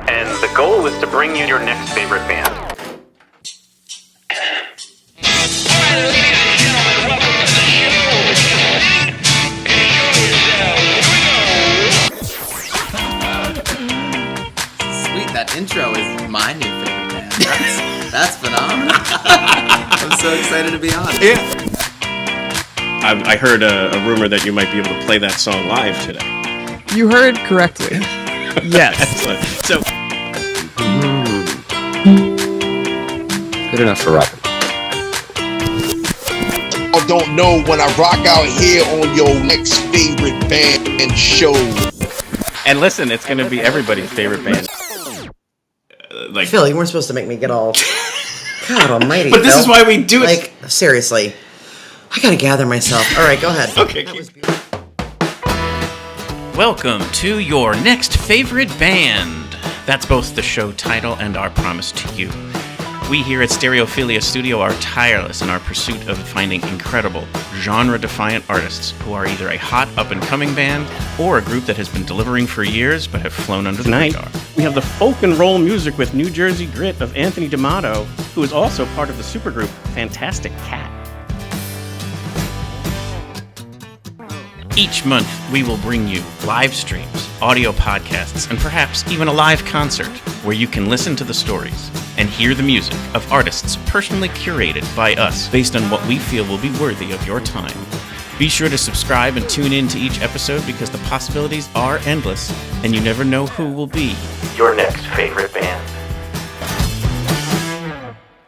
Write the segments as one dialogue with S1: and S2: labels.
S1: and the goal is to bring you your next favorite band.
S2: Sweet, that intro is my new favorite band. That's phenomenal. I'm so excited to be on.
S3: Yeah. I heard a rumor that you might be able to play that song live today.
S4: You heard correctly. Yes.
S3: Excellent. So,
S5: good enough for Robin.
S6: I don't know when I rock out here on your next favorite band show.
S3: and listen, it's going to be everybody's favorite band.
S2: Phil, you weren't supposed to make me get all... God almighty,
S3: But this
S2: Phil.
S3: is why we do it.
S2: Like, seriously. I gotta gather myself. All right, go ahead.
S3: Okay.
S7: Welcome to your next favorite band. That's both the show title and our promise to you. We here at Stereophilia Studio are tireless in our pursuit of finding incredible, genre-defiant artists who are either a hot, up-and-coming band or a group that has been delivering for years but have flown under the radar.
S3: We have the folk and roll music with New Jersey grit of Anthony D'Amato, who is also part of the supergroup Fantastic Cat.
S7: Each month, we will bring you live streams, audio podcasts, and perhaps even a live concert where you can listen to the stories and hear the music of artists personally curated by us based on what we feel will be worthy of your time. Be sure to subscribe and tune in to each episode because the possibilities are endless and you never know who will be
S1: Your next favorite band.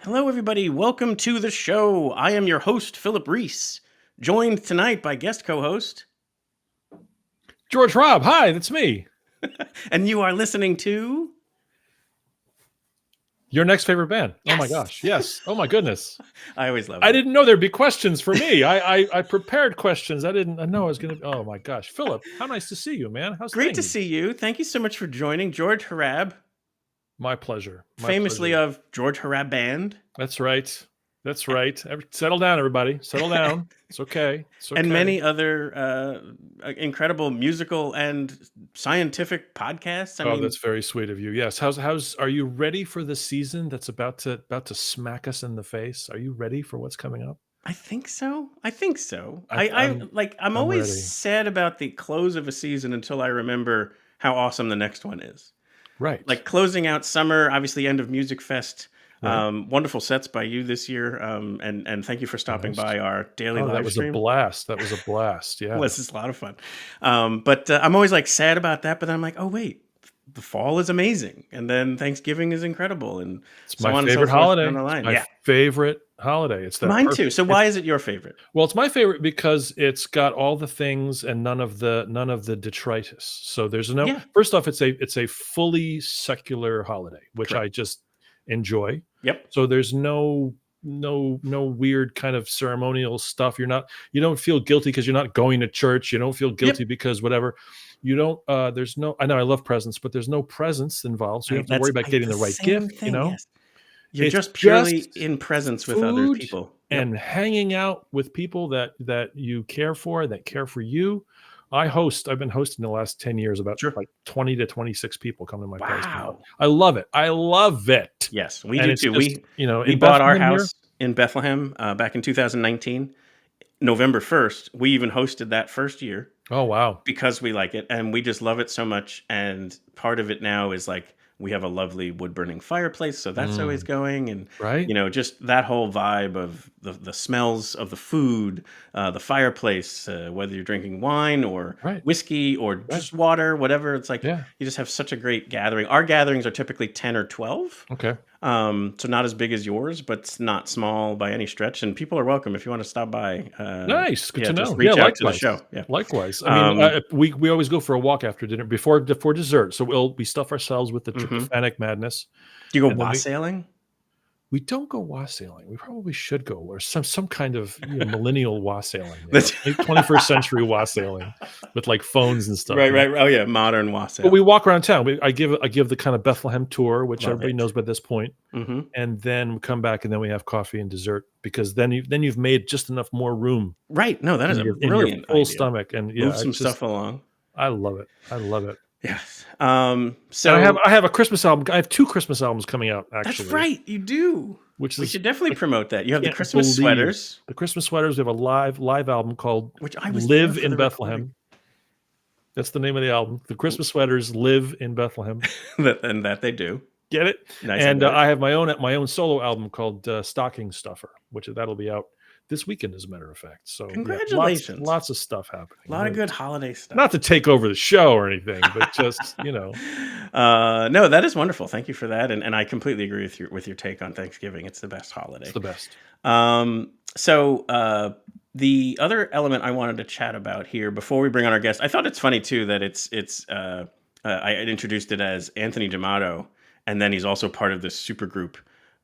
S3: Hello, everybody. Welcome to the show. I am your host, Philip Reese, joined tonight by guest co-host...
S5: George Hrab, hi, that's me.
S3: and you are listening to...
S5: Your next favorite band.
S3: Yes.
S5: Oh my gosh, yes. Oh my goodness.
S3: I always love it.
S5: I didn't know there'd be questions for me. I prepared questions. I didn't know I was going to... Oh my gosh. Philip, how nice to see you, man. How's
S3: Great
S5: things?
S3: to see you. Thank you so much for joining. George Hrab,
S5: My pleasure. My
S3: famously
S5: pleasure.
S3: of George Hrab Band.
S5: That's right. That's right. Settle down, everybody. Settle down. It's okay. It's okay.
S3: And many other incredible musical and scientific podcasts. I mean,
S5: that's very sweet of you. Yes. How's are you ready for the season that's about to smack us in the face? Are you ready for what's coming up?
S3: I think so.
S5: I'm
S3: I'm always
S5: ready.
S3: sad about the close of a season until I remember how awesome the next one is.
S5: Right.
S3: Like closing out summer, obviously end of Music Fest.
S5: Right.
S3: Wonderful sets by you this year, and thank you for stopping by our daily live
S5: that was
S3: stream.
S5: a blast. That was a blast. Yeah.
S3: Well, this is a lot of fun. But I'm always like sad about that. But then I'm like, oh wait, the fall is amazing, and then Thanksgiving is incredible, and
S5: It's
S3: so
S5: my
S3: on
S5: favorite
S3: and so forth
S5: holiday.
S3: down the line.
S5: It's my favorite holiday. It's that
S3: Mine too.
S5: perfect-
S3: So why is it your favorite?
S5: Well, it's my favorite because it's got all the things and none of the detritus. So there's no.
S3: Yeah.
S5: First off, it's a fully secular holiday, which
S3: Correct.
S5: I just enjoy.
S3: Yep.
S5: So there's no weird kind of ceremonial stuff. You don't feel guilty because you're not going to church. You don't feel guilty because whatever. You don't. There's no. I know I love presents, but there's no presents involved, so you don't have to worry about getting the right gift.
S3: Thing,
S5: You know.
S3: yes. You're
S5: It's
S3: just purely
S5: just
S3: in presence with other
S5: food
S3: people.
S5: and hanging out with people that you care for, that care for you. I've been hosting the last 10 years about like 20 to 26 people come to my place.
S3: Wow.
S5: I love it. I love it.
S3: Yes, we
S5: And
S3: do
S5: it's
S3: too.
S5: just,
S3: We
S5: in
S3: bought our
S5: Bethlehem
S3: house in Bethlehem back in 2019, November 1st. We even hosted that first year
S5: Oh, wow.
S3: because we like it and we just love it so much. And part of it now is like we have a lovely wood burning fireplace, so that's always going. And
S5: Right.
S3: just that whole vibe of the smells of the food, the fireplace, whether you're drinking wine or
S5: Right.
S3: whiskey or just water, whatever. It's like
S5: Yeah.
S3: you just have such a great gathering. Our gatherings are typically 10 or 12.
S5: Okay.
S3: So not as big as yours, but it's not small by any stretch. And people are welcome if you want to stop by.
S5: Nice. Good to know.
S3: Just reach out to the
S5: likewise.
S3: show. Yeah.
S5: Likewise. I mean, we always go for a walk after dinner before dessert. So we stuff ourselves with the tryptophanic madness.
S3: Do you go
S5: And then
S3: wassailing?
S5: We don't go wassailing. We probably should go, or some kind of millennial wassailing,
S3: That's-
S5: 21st century wassailing with like phones and stuff.
S3: Right. Oh yeah, modern wassail.
S5: But we walk around town. I give the kind of Bethlehem tour, which
S3: Love
S5: everybody
S3: it.
S5: knows by this point,
S3: Mm-hmm.
S5: and then we come back and then we have coffee and dessert because then you've made just enough more room
S3: Right. No, that is
S5: in
S3: a
S5: your
S3: brilliant
S5: full
S3: idea.
S5: stomach, and
S3: Move some stuff along.
S5: I love it. I love it.
S3: Yes.
S5: And
S3: So
S5: I have a Christmas album. I have 2 Christmas albums coming out actually.
S3: that's right. You do.
S5: Which
S3: We
S5: is
S3: should definitely promote that. You have the
S5: can't
S3: Christmas
S5: believe-
S3: sweaters,
S5: The Christmas sweaters. We have a live album called
S3: which I was
S5: Live
S3: there for
S5: in
S3: the
S5: Bethlehem.
S3: recording.
S5: That's the name of the album. The Christmas sweaters live in Bethlehem.
S3: and that they do.
S5: Get it?
S3: Nice.
S5: And I have my own solo album called Stocking Stuffer, which that'll be out this weekend, as a matter of fact. So yeah,
S3: Congratulations.
S5: lots of stuff happening.
S3: A lot of good holiday stuff.
S5: Not to take over the show or anything, but just no,
S3: that is wonderful. Thank you for that, and I completely agree with your take on Thanksgiving. It's the best holiday.
S5: it's the best.
S3: So the other element I wanted to chat about here before we bring on our guest, I thought it's funny too that I had introduced it as Anthony D'Amato, and then he's also part of this supergroup,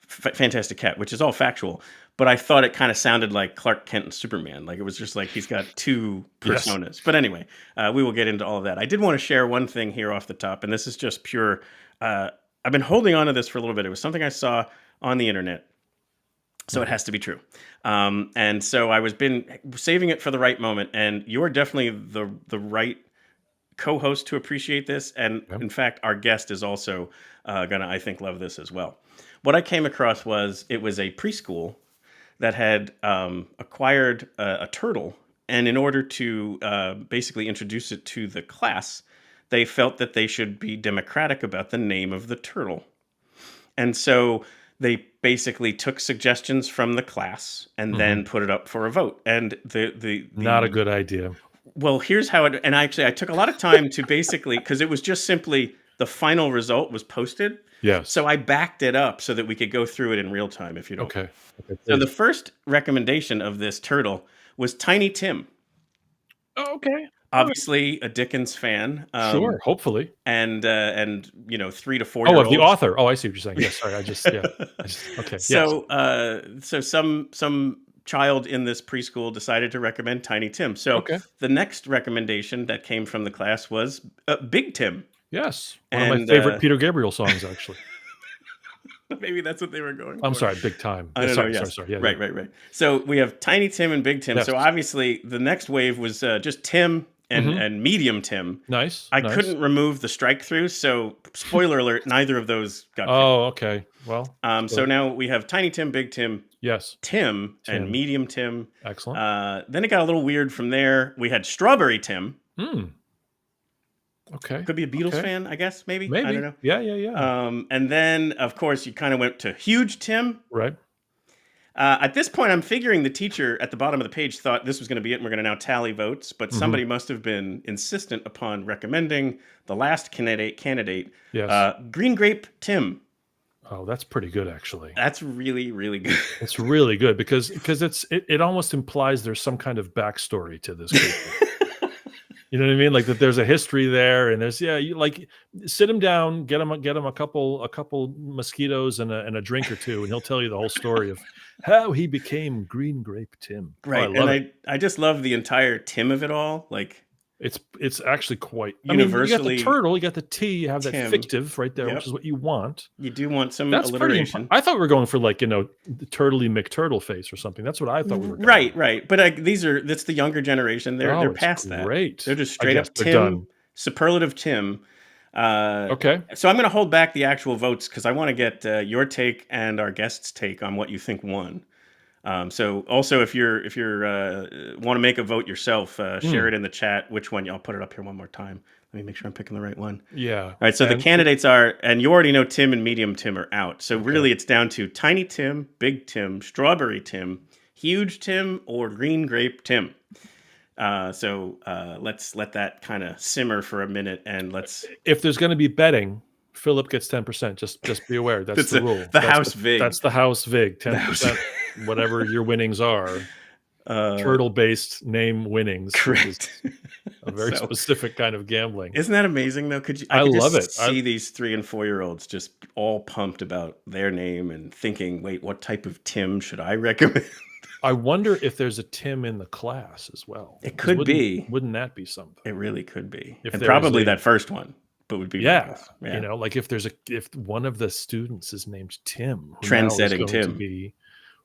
S3: Fantastic Cat, which is all factual. But I thought it kind of sounded like Clark Kent and Superman. Like it was just like he's got 2 personas. Yes. But anyway, we will get into all of that. I did want to share one thing here off the top, and this is just pure. I've been holding on to this for a little bit. It was something I saw on the internet, so it has to be true. And so I was been saving it for the right moment, and you're definitely the right co-host to appreciate this. And in fact, our guest is also gonna, I think, love this as well. What I came across was it was a preschool that had acquired a turtle, and in order to basically introduce it to the class, they felt that they should be democratic about the name of the turtle. And so they basically took suggestions from the class and then put it up for a vote. And the
S5: Not a good idea.
S3: Well, here's how it, and actually I took a lot of time to basically, because it was just simply the final result was posted.
S5: Yes.
S3: So I backed it up so that we could go through it in real time, if you don't.
S5: Okay.
S3: So the first recommendation of this turtle was Tiny Tim.
S5: Oh, okay.
S3: Obviously a Dickens fan.
S5: Sure. Hopefully.
S3: And 3 to 4 year
S5: Oh,
S3: olds.
S5: of the author. Oh, I see what you're saying. Yes. Sorry. Okay.
S3: So so some child in this preschool decided to recommend Tiny Tim. So the next recommendation that came from the class was Big Tim.
S5: Yes. One of my favorite Peter Gabriel songs, actually.
S3: Maybe that's what they were going for.
S5: I'm sorry, Big Time.
S3: I don't
S5: sorry,
S3: know, yes.
S5: sorry. Yeah,
S3: right. So we have Tiny Tim and Big Tim.
S5: Yes.
S3: So obviously the next wave was just Tim and Medium Tim.
S5: Nice.
S3: I couldn't remove the strike through, so spoiler alert, neither of those got picked.
S5: Oh, okay. Well.
S3: So now we have Tiny Tim, Big Tim,
S5: yes,
S3: Tim, and Medium Tim.
S5: Excellent.
S3: Then it got a little weird from there. We had Strawberry Tim.
S5: Okay.
S3: Could be a Beatles fan, I guess, maybe. I don't know.
S5: Yeah.
S3: And then, of course, you kind of went to Huge Tim.
S5: Right.
S3: At this point, I'm figuring the teacher at the bottom of the page thought this was going to be it, and we're going to now tally votes. But somebody must have been insistent upon recommending the last candidate,
S5: Yes.
S3: Green Grape Tim.
S5: Oh, that's pretty good, actually.
S3: That's really, really good.
S5: It's really good because it almost implies there's some kind of backstory to this group. You know what I mean? Like that there's a history there, and there's you like sit him down, get him a couple mosquitoes and a drink or two, and he'll tell you the whole story of how he became Green Grape Tim.
S3: Right. I just love the entire Tim of it all. Like
S5: it's actually quite
S3: universally.
S5: I mean, you got the turtle, you got the T, you have that
S3: Tim.
S5: fictive right there, which is what you want.
S3: You do want some
S5: That's
S3: alliteration.
S5: I thought we were going for the Turtley McTurtle face or something. That's what I thought we were going
S3: Right. But that's the younger generation. They're past that.
S5: Great.
S3: They're just straight up Tim, superlative Tim.
S5: Okay.
S3: So I'm going to hold back the actual votes because I want to get your take and our guest's take on what you think won. So also if you're want to make a vote yourself, share it in the chat. Which one? I'll put it up here one more time. Let me make sure I'm picking the right one.
S5: Yeah.
S3: All right. So the candidates are, and you already know Tim and Medium Tim are out. So really it's down to Tiny Tim, Big Tim, Strawberry Tim, Huge Tim, or Green Grape Tim. So let's let that kind of simmer for a minute, and
S5: if there's going to be betting, Philip gets 10%. Just be aware. That's the rule.
S3: House Vig.
S5: That's the House Vig. 10%, whatever your winnings are. Turtle-based name winnings.
S3: Correct.
S5: A very specific kind of gambling.
S3: Isn't that amazing though? I
S5: love it.
S3: See these 3 and 4 year olds just all pumped about their name and thinking, wait, what type of Tim should I recommend?
S5: I wonder if there's a Tim in the class as well.
S3: It could be.
S5: Wouldn't that be something?
S3: It really could be.
S5: If
S3: and probably that first one, but would be
S5: yeah. You know, like if one of the students is named Tim,
S3: trendsetting Tim.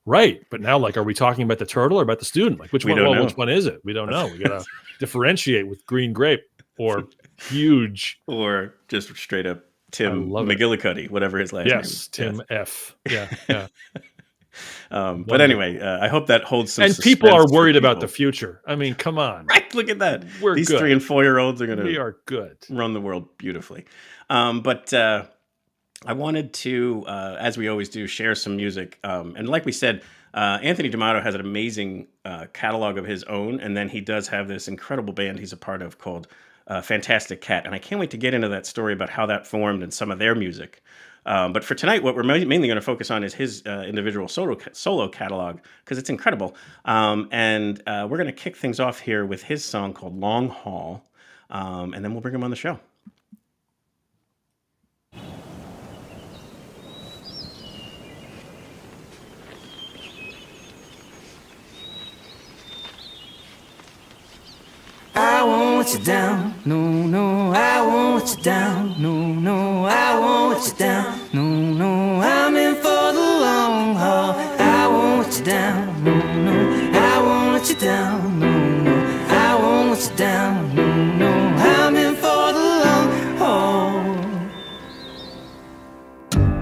S5: Right, but now, like, are we talking about the turtle or about the student? Like, which one? Which one is it? We don't know. We gotta differentiate with Green Grape or Huge.
S3: or just straight up Tim
S5: love it.
S3: McGillicuddy, whatever his last name is.
S5: Yes, Tim F. Yeah.
S3: But anyway, I hope that holds some
S5: And people are
S3: suspense for
S5: worried about
S3: people.
S5: the future. I mean, come on.
S3: Right, look at that.
S5: We're
S3: These
S5: good.
S3: 3 and 4-year-olds are going
S5: We
S3: to
S5: are good.
S3: run the world beautifully. But I wanted to, as we always do, share some music. And like we said, Anthony D'Amato has an amazing catalog of his own, and then he does have this incredible band he's a part of called Fantastic Cat. And I can't wait to get into that story about how that formed and some of their music. But for tonight, what we're mainly going to focus on is his individual solo catalog, because it's incredible. And we're going to kick things off here with his song called Long Haul, and then we'll bring him on the show.
S8: I won't let you down, no, I won't let you down, no, I won't let you down, no, I'm in for the long haul. I won't let you down, no, I won't let you down, no, I won't let you down, no, I'm in for the long haul.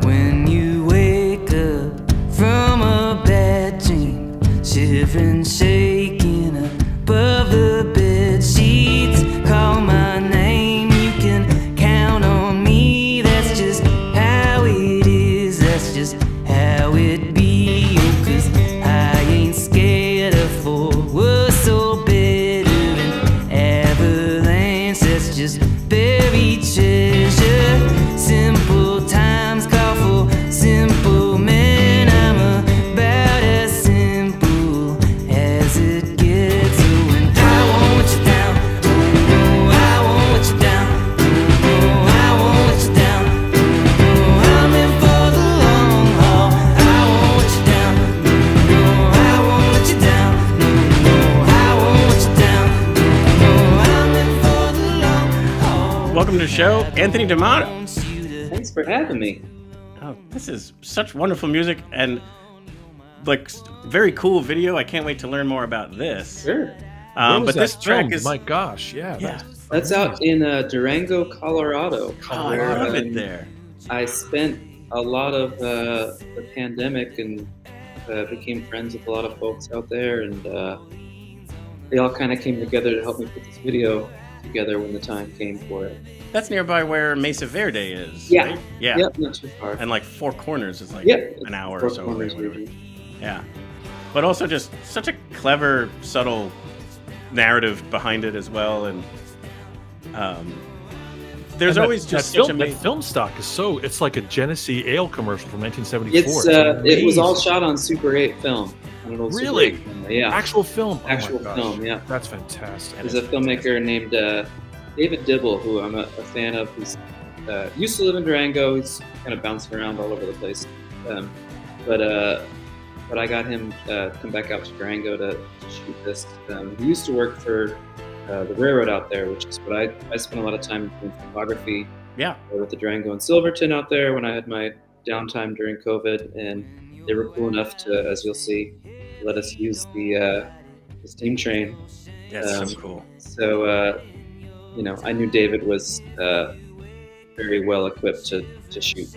S8: When you wake up from a bad dream, shivering, shaking above the bed sheets, call my name, you can count on me. That's just how it is, that's just how it be. Oh, 'cause I ain't scared of forward, so better than avalanche. That's just buried treasure. Simple times call for simple men. I'm about as simple as it gets. So when I won't let you down, no, I won't let you down, no, I won't let you down, no, I'm in for the long haul. I won't let you down, no, I won't let you down, no, I won't let you down, no, I'm in for the long haul.
S3: Welcome to the show, Anthony D'Amato.
S9: Thanks for having me.
S3: Oh, this is such wonderful music and like very cool video. I can't wait to learn more about this.
S9: Sure.
S5: Where was
S3: But this
S5: that
S3: track
S5: filmed?
S3: is
S5: My gosh, yeah.
S9: That's out in Durango, Colorado.
S3: Oh, I
S9: where,
S3: love it there.
S9: I spent a lot of the pandemic and became friends with a lot of folks out there, and they all kind of came together to help me put this video together when the time came for it.
S3: That's nearby where Mesa Verde is.
S9: Yeah.
S3: Right? Yeah.
S9: Yep, not too far.
S3: And like Four Corners is like
S9: Yep,
S3: an hour
S9: Four
S3: or so
S9: Corners
S3: away.
S9: region.
S3: Yeah. But also just such a clever, subtle narrative behind it as well. And there's
S5: And
S3: always
S5: that
S3: just
S5: film,
S3: such
S5: that
S3: amazing.
S5: film stock is it's like a Genesee ale commercial from 1974.
S9: It was all
S5: amazing.
S9: shot on Super 8 film. On an old Super
S5: Really?
S9: 8 camera, yeah.
S5: Actual film.
S9: Actual
S5: oh my gosh.
S9: film, yeah.
S5: That's fantastic.
S9: There's a filmmaker named David Dibble, who I'm a fan of. He's used to live in Durango. He's kind of bouncing around all over the place. But I got him come back out to Durango to shoot this. He used to work for the railroad out there, which is what I spent a lot of time doing photography
S3: Yeah.
S9: with the Durango and Silverton out there when I had my downtime during COVID, and they were cool enough to, as you'll see, let us use the steam train.
S3: That's so cool.
S9: So, I knew David was very well equipped to shoot.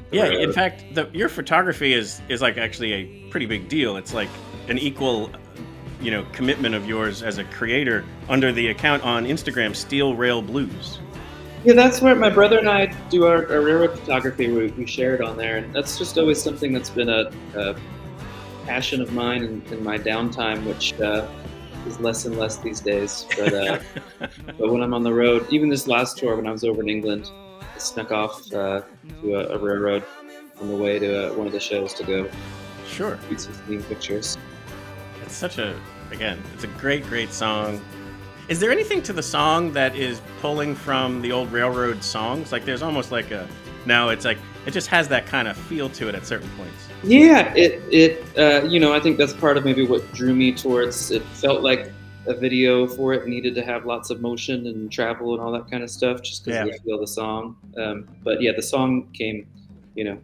S3: Yeah, in fact, your photography is like actually a pretty big deal. It's like an equal, commitment of yours as a creator under the account on Instagram, Steel Rail Blues.
S9: Yeah, that's where my brother and I do our railroad photography. We share it on there, and that's just always something that's been a passion of mine in my downtime, which is less and less these days. But when I'm on the road, even this last tour when I was over in England, I snuck off to a railroad on the way to one of the shows to go
S3: Sure.
S9: shoot some theme pictures.
S3: It's it's a great song. Is there anything to the song that is pulling from the old railroad songs? Like there's almost like it just has that kind of feel to it at certain points.
S9: Yeah, I think that's part of maybe what drew me towards it. Felt like a video for it needed to have lots of motion and travel and all that kind of stuff, just because of the feel of the song. But yeah, the song came,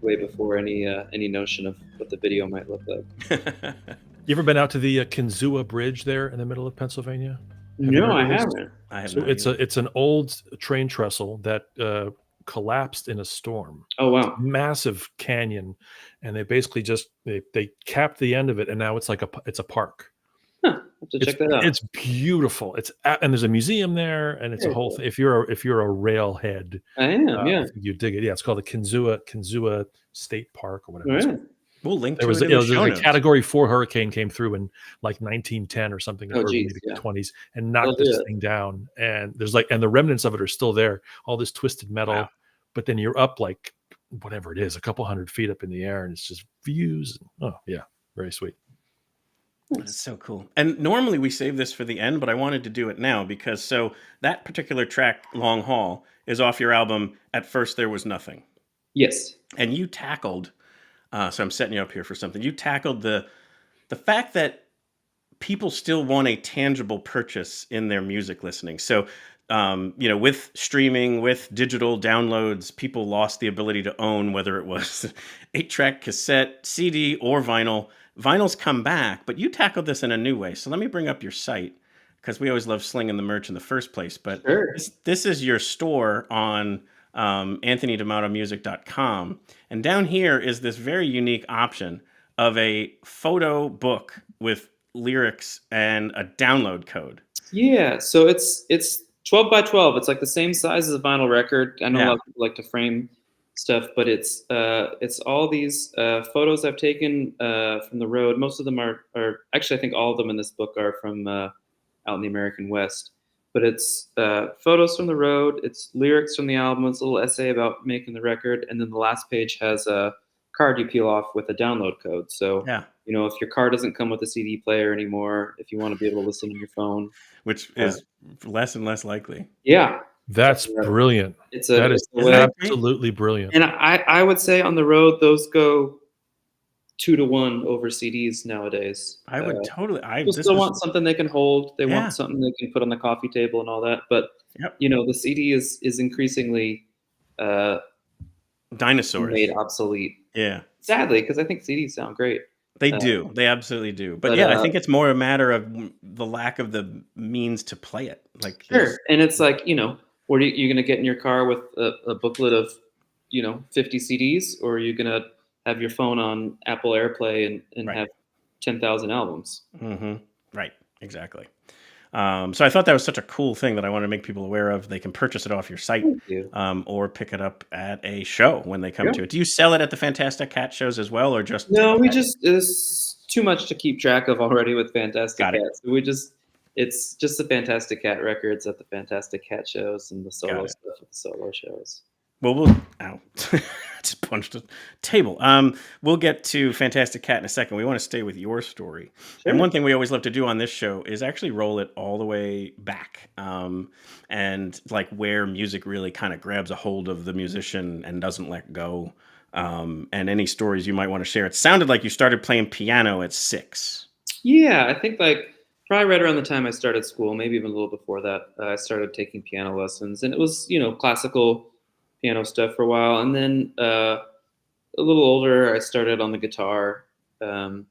S9: way before any notion of what the video might look like.
S5: You ever been out to the Kinzua Bridge there in the middle of Pennsylvania?
S9: No, I
S5: heard of this?
S9: haven't.
S3: I have
S5: So
S3: not
S5: it's
S3: either.
S5: it's an old train trestle that collapsed in a storm.
S9: Oh wow.
S5: Massive canyon, and they basically just they capped the end of it, and now it's like it's a park.
S9: Huh. Have to check that out.
S5: It's beautiful. And there's a museum there, and it's a
S9: Very
S5: whole
S9: cool.
S5: thing. If you're a railhead,
S9: I am. Yeah.
S5: you dig it. Yeah, it's called the Kinzua State Park or whatever.
S9: All
S5: It's
S9: right.
S5: called.
S3: We'll link
S5: There
S3: to
S5: was
S3: it in the
S5: there's
S3: show
S5: a
S3: notes.
S5: Category 4 hurricane came through in like 1910 or something,
S9: Oh,
S5: or
S9: geez,
S5: maybe
S9: yeah.
S5: 20s, and
S9: That'll
S5: knocked
S9: do
S5: this
S9: it.
S5: thing down. And there's and the remnants of it are still there. All this twisted metal,
S3: Wow.
S5: but then you're up like whatever it is, a couple hundred feet up in the air, and it's just views. Oh yeah, very sweet.
S3: That's so cool. And normally we save this for the end, but I wanted to do it now because that particular track, Long Haul, is off your album At First There Was Nothing.
S9: Yes.
S3: And you tackled, so I'm setting you up here for something. You tackled the fact that people still want a tangible purchase in their music listening. So, with streaming, with digital downloads, people lost the ability to own, whether it was 8-track, cassette, CD, or vinyl. Vinyl's come back, but you tackled this in a new way. So let me bring up your site because we always love slinging the merch in the first place. But
S9: Sure.
S3: this is your store on anthonydamatomusic.com. And down here is this very unique option of a photo book with lyrics and a download code.
S9: Yeah. So it's 12 by 12. It's like the same size as a vinyl record. I know a lot of people like to frame stuff, but it's all these photos I've taken from the road. Most of them are actually, I think all of them in this book are from out in the American West. But it's photos from the road. It's lyrics from the album. It's a little essay about making the record, and then the last page has a card you peel off with a download code. So if your car doesn't come with a CD player anymore, if you want to be able to listen on your phone,
S3: which is less and less likely.
S9: Yeah.
S5: That's brilliant.
S9: That
S5: is
S9: way.
S5: absolutely brilliant.
S9: And I would say on the road, those go 2 to 1 over CDs nowadays.
S3: I would totally.
S9: People still want something they can hold. They want something they can put on the coffee table and all that. But the CD is increasingly
S3: dinosaurs
S9: made obsolete.
S3: Yeah.
S9: Sadly, because I think CDs sound great.
S3: They do. They absolutely do. But I think it's more a matter of the lack of the means to play it. Like
S9: sure. And it's like, what are you going to get in your car with a booklet of, 50 CDs, or are you going to have your phone on Apple AirPlay and have 10,000 albums?
S3: Mm-hmm. Right. Exactly. So I thought that was such a cool thing that I want to make people aware of. They can purchase it off your site or pick it up at a show when they come to it. Do you sell it at the Fantastic Cat shows as well, or just?
S9: No, it's too much to keep track of already with Fantastic Cat. So it's just the Fantastic Cat records at the Fantastic Cat shows and the solo stuff at the solo shows.
S3: Well, just punched a table. We'll get to Fantastic Cat in a second. We want to stay with your story. Sure. And one thing we always love to do on this show is actually roll it all the way back. And like where music really kind of grabs a hold of the musician and doesn't let go. And any stories you might want to share. It sounded like you started playing piano at 6.
S9: Yeah, I think probably right around the time I started school, maybe even a little before that, I started taking piano lessons. And it was, classical piano stuff for a while, and then a little older, I started on the guitar, and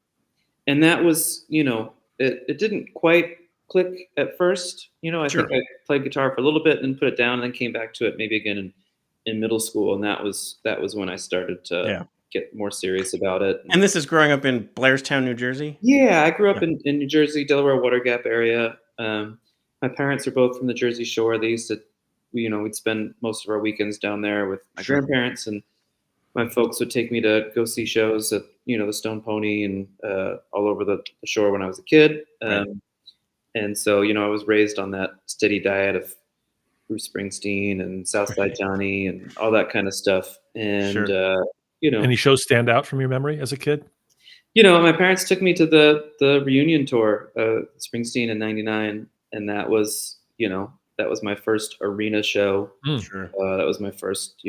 S9: that was, it didn't quite click at first. I think I played guitar for a little bit and put it down, and then came back to it maybe again in middle school, and that was when I started to get more serious about it.
S3: And this is growing up in Blairstown, New Jersey?
S9: Yeah, I grew up in New Jersey, Delaware, Water Gap area. My parents are both from the Jersey Shore. They used to we'd spend most of our weekends down there with my grandparents, and my folks would take me to go see shows at, the Stone Pony and all over the shore when I was a kid. And so, I was raised on that steady diet of Bruce Springsteen and Southside Johnny and all that kind of stuff. And,
S5: any shows stand out from your memory as a kid?
S9: My parents took me to the reunion tour, Springsteen in '99. And that was, that was my first arena show. That was my first,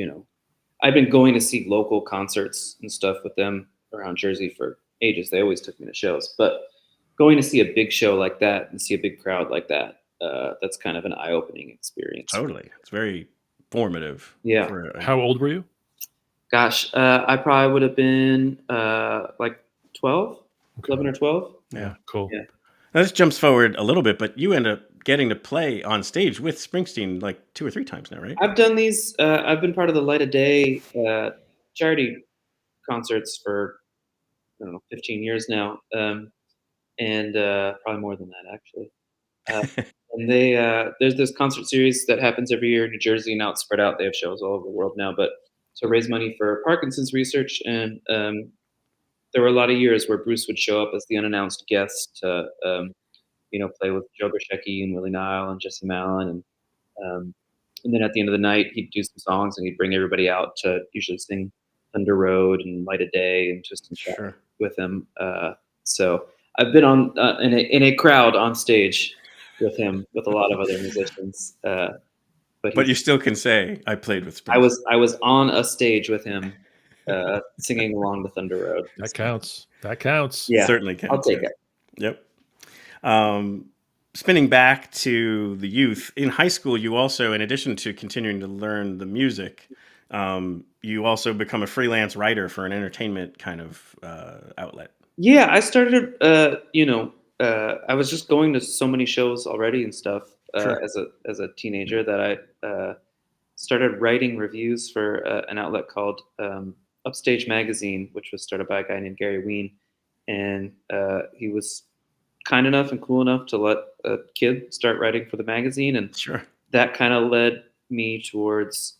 S9: I've been going to see local concerts and stuff with them around Jersey for ages. They always took me to shows, but going to see a big show like that and see a big crowd like that, that's kind of an eye-opening experience.
S3: Totally. It's very formative.
S9: Yeah.
S5: How old were you?
S9: Gosh, I probably would have been like 12, 11 or 12.
S3: Yeah.
S5: Cool.
S9: Yeah.
S3: Now, this jumps forward a little bit, but you end up getting to play on stage with Springsteen like 2 or 3 times now, right?
S9: I've done these. I've been part of the Light of Day charity concerts for I don't know 15 years now, and probably more than that actually. Uh, and there's this concert series that happens every year in New Jersey. Now it's spread out. They have shows all over the world now, but to raise money for Parkinson's research. And there were a lot of years where Bruce would show up as the unannounced guest to play with Joe Grishecki and Willie Nile and Jesse Malin, and then at the end of the night he'd do some songs and he'd bring everybody out to usually sing Thunder Road and Light of Day and Twist and Shout
S3: Sure.
S9: with him. So I've been on in a crowd on stage with him with a lot of other musicians.
S3: But you still can say I played with Springsteen.
S9: I was on a stage with him, singing along the Thunder Road.
S5: That counts. That counts.
S9: Yeah,
S3: Certainly counts.
S9: I'll take it.
S3: Yep. Spinning back to the youth, in high school, you also, in addition to continuing to learn the music, you also become a freelance writer for an entertainment kind of outlet.
S9: Yeah, I started. I was just going to so many shows already and stuff
S3: Sure.
S9: as a teenager that I started writing reviews for an outlet called Upstage Magazine, which was started by a guy named Gary Ween, and he was kind enough and cool enough to let a kid start writing for the magazine, and
S3: Sure.
S9: that kind of led me towards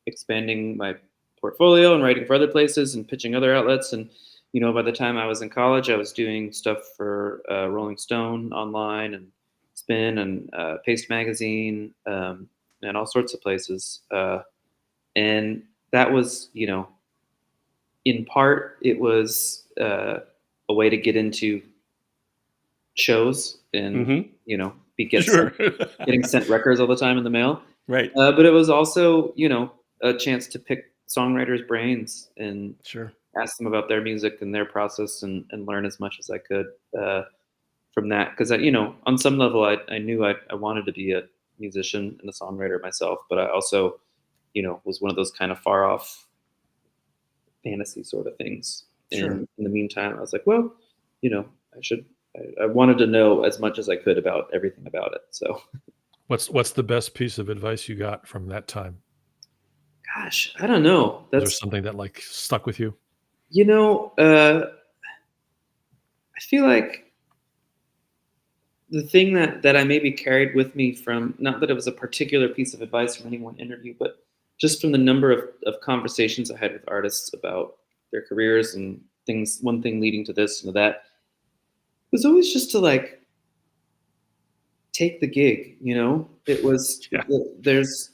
S9: expanding my portfolio and writing for other places and pitching other outlets. And by the time I was in college, I was doing stuff for Rolling Stone online and Spin and Paste Magazine and all sorts of places. And that was, in part, it was a way to get into shows and,
S3: Sure.
S9: getting sent records all the time in the mail.
S3: Right.
S9: But it was also, a chance to pick songwriters' brains and
S3: Sure.
S9: ask them about their music and their process and learn as much as I could from that. Because, on some level, I knew I wanted to be a musician and a songwriter myself, but I also, was one of those kind of far off fantasy sort of things.
S3: Sure.
S9: And in the meantime, I was like, well, I wanted to know as much as I could about everything about it. So
S5: What's the best piece of advice you got from that time?
S9: gosh, I don't know.
S5: Is there something that like stuck with you?
S9: I feel like the thing that I maybe carried with me from, not that it was a particular piece of advice from any one interview, but just from the number of conversations I had with artists about their careers and things, one thing leading to this and to that, was always just to like take the gig. It was there's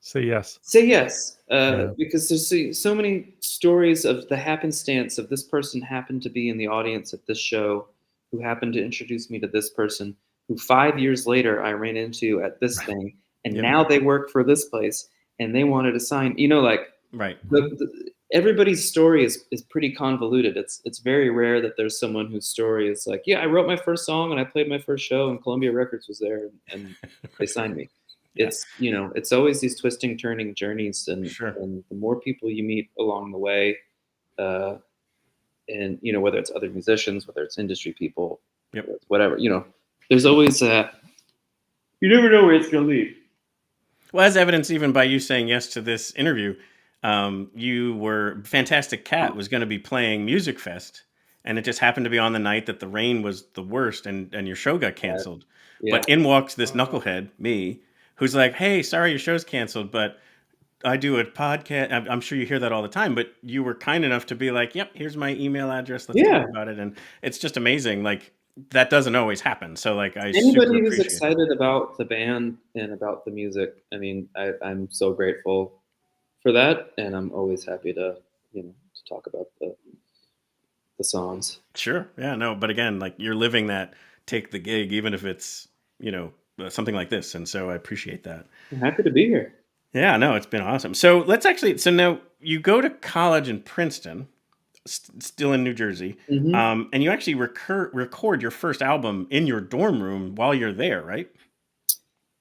S5: Say yes.
S9: Say yes,
S5: Yeah.
S9: because there's so many stories of the happenstance of this person happened to be in the audience at this show, who happened to introduce me to this person, who 5 years later I ran into at this thing, and
S3: Yep.
S9: now they work for this place, and they wanted to sign.
S3: Right.
S9: Everybody's story is pretty convoluted. It's very rare that there's someone whose story is like, yeah, I wrote my first song and I played my first show and Columbia Records was there and they signed me.
S3: Yeah.
S9: It's always these twisting, turning journeys, and
S3: Sure.
S9: and the more people you meet along the way, and whether it's other musicians, whether it's industry people,
S3: Yep.
S9: whatever, there's always you never know where it's gonna lead.
S3: Well, as evidence even by you saying yes to this interview, Fantastic Cat was going to be playing Music Fest, and it just happened to be on the night that the rain was the worst and your show got canceled.
S9: Yeah.
S3: But in walks this knucklehead, me, who's like, hey, sorry your show's canceled, but I do a podcast. I'm sure you hear that all the time, but you were kind enough to be like, yep, here's my email address. Let's
S9: Yeah.
S3: talk about it. And it's just amazing. Like, that doesn't always happen. So like, I super
S9: Anybody who's
S3: appreciate it.
S9: excited about the band and about the music, I mean, I'm so grateful for that, and I'm always happy to to talk about the songs.
S3: Sure. Yeah, no, but again, like you're living that take the gig, even if it's, something like this. And so I appreciate that.
S9: I'm happy to be here.
S3: Yeah, no, it's been awesome. So so now you go to college in Princeton, still in New Jersey,
S9: Mhm.
S3: and you actually record your first album in your dorm room while you're there, right?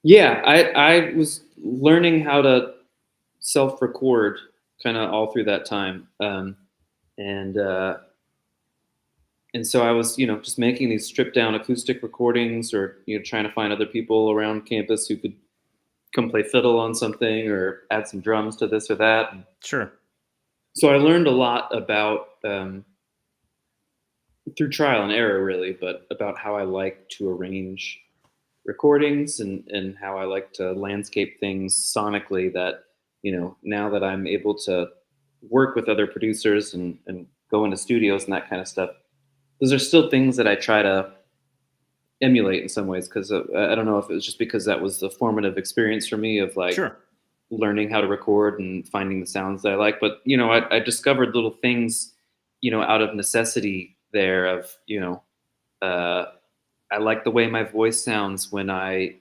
S9: Yeah, I was learning how to self-record kind of all through that time, and and so I was, just making these stripped down acoustic recordings, or trying to find other people around campus who could come play fiddle on something or add some drums to this or that.
S3: Sure.
S9: So I learned a lot about through trial and error, really, but about how I like to arrange recordings, and how I like to landscape things sonically, that, now that I'm able to work with other producers and go into studios and that kind of stuff, those are still things that I try to emulate in some ways, because I don't know if it was just because that was the formative experience for me of, like,
S3: Sure.
S9: learning how to record and finding the sounds that I like. But, I discovered little things, out of necessity there of, I like the way my voice sounds when I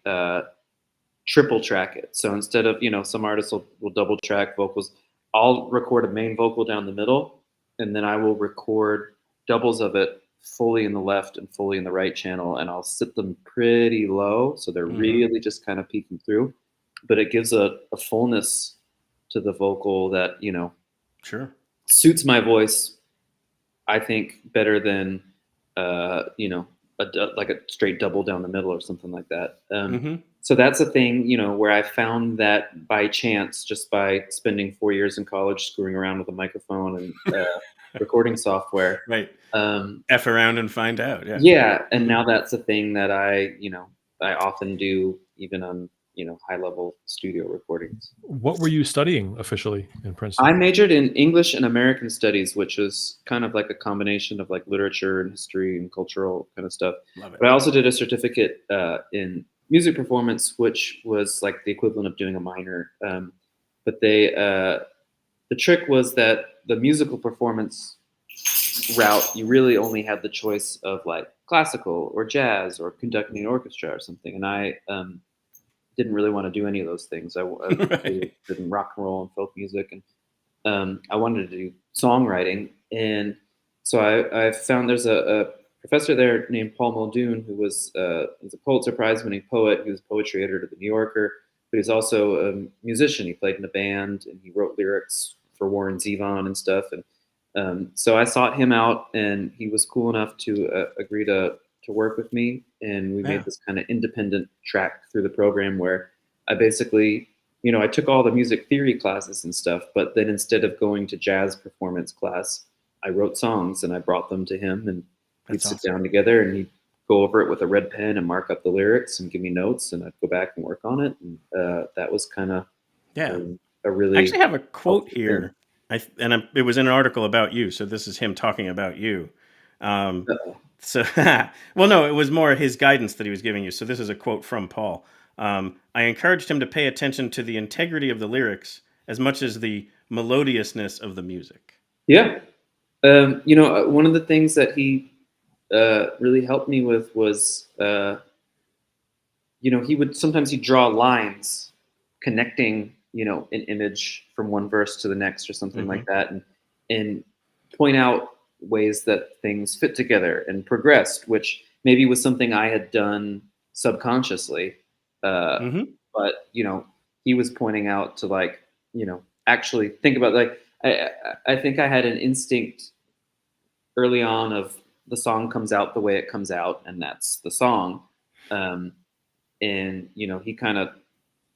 S9: triple track it. So instead of, some artists will double track vocals, I'll record a main vocal down the middle, and then I will record doubles of it fully in the left and fully in the right channel, and I'll sit them pretty low, so they're really just kind of peeking through. But it gives a fullness to the vocal that,
S3: Sure.
S9: suits my voice, I think, better than, like a straight double down the middle or something like that. So that's a thing, where I found that by chance, just by spending 4 years in college screwing around with a microphone and recording software.
S3: Right.
S9: Um,
S3: F around and find out. Yeah.
S9: yeah, and now that's a thing that I often do, even on, high level studio recordings.
S5: What were you studying officially in Princeton?
S9: I majored in English and American Studies, which is kind of like a combination of, like, literature and history and cultural kind of stuff.
S3: Love it.
S9: But I also did a certificate in music performance, which was like the equivalent of doing a minor. But the trick was that the musical performance route, you really only had the choice of, like, classical or jazz or conducting an orchestra or something. And I didn't really want to do any of those things. I
S3: Right.
S9: did rock and roll and folk music, and I wanted to do songwriting. And so I found there's a professor there named Paul Muldoon, who was a Pulitzer Prize-winning poet. He was poetry editor at the New Yorker, but he's also a musician. He played in a band, and he wrote lyrics for Warren Zevon and stuff. And so I sought him out, and he was cool enough to agree to work with me, and we
S3: Yeah.
S9: made this kind of independent track through the program where I basically, I took all the music theory classes and stuff, but then instead of going to jazz performance class, I wrote songs and I brought them to him, and we'd
S3: That's
S9: sit
S3: awesome.
S9: down together, and he'd go over it with a red pen and mark up the lyrics and give me notes, and I'd go back and work on it. And that was kind of
S3: Yeah.
S9: a really
S3: I actually have a quote
S9: helpful
S3: here. It was an article about you, so this is him talking about you.
S9: thing.
S3: So, well, no, it was more his guidance that he was giving you. So this is a quote from Paul. I encouraged him to pay attention to the integrity of the lyrics as much as the melodiousness of the music.
S9: Yeah. One of the things that he really helped me with was, he'd draw lines connecting, an image from one verse to the next or something like that, and point out ways that things fit together and progressed, which maybe was something I had done subconsciously. But, he was pointing out to, like, actually think about, like, I think I had an instinct early on of the song comes out the way it comes out, and that's the song. And, he kind of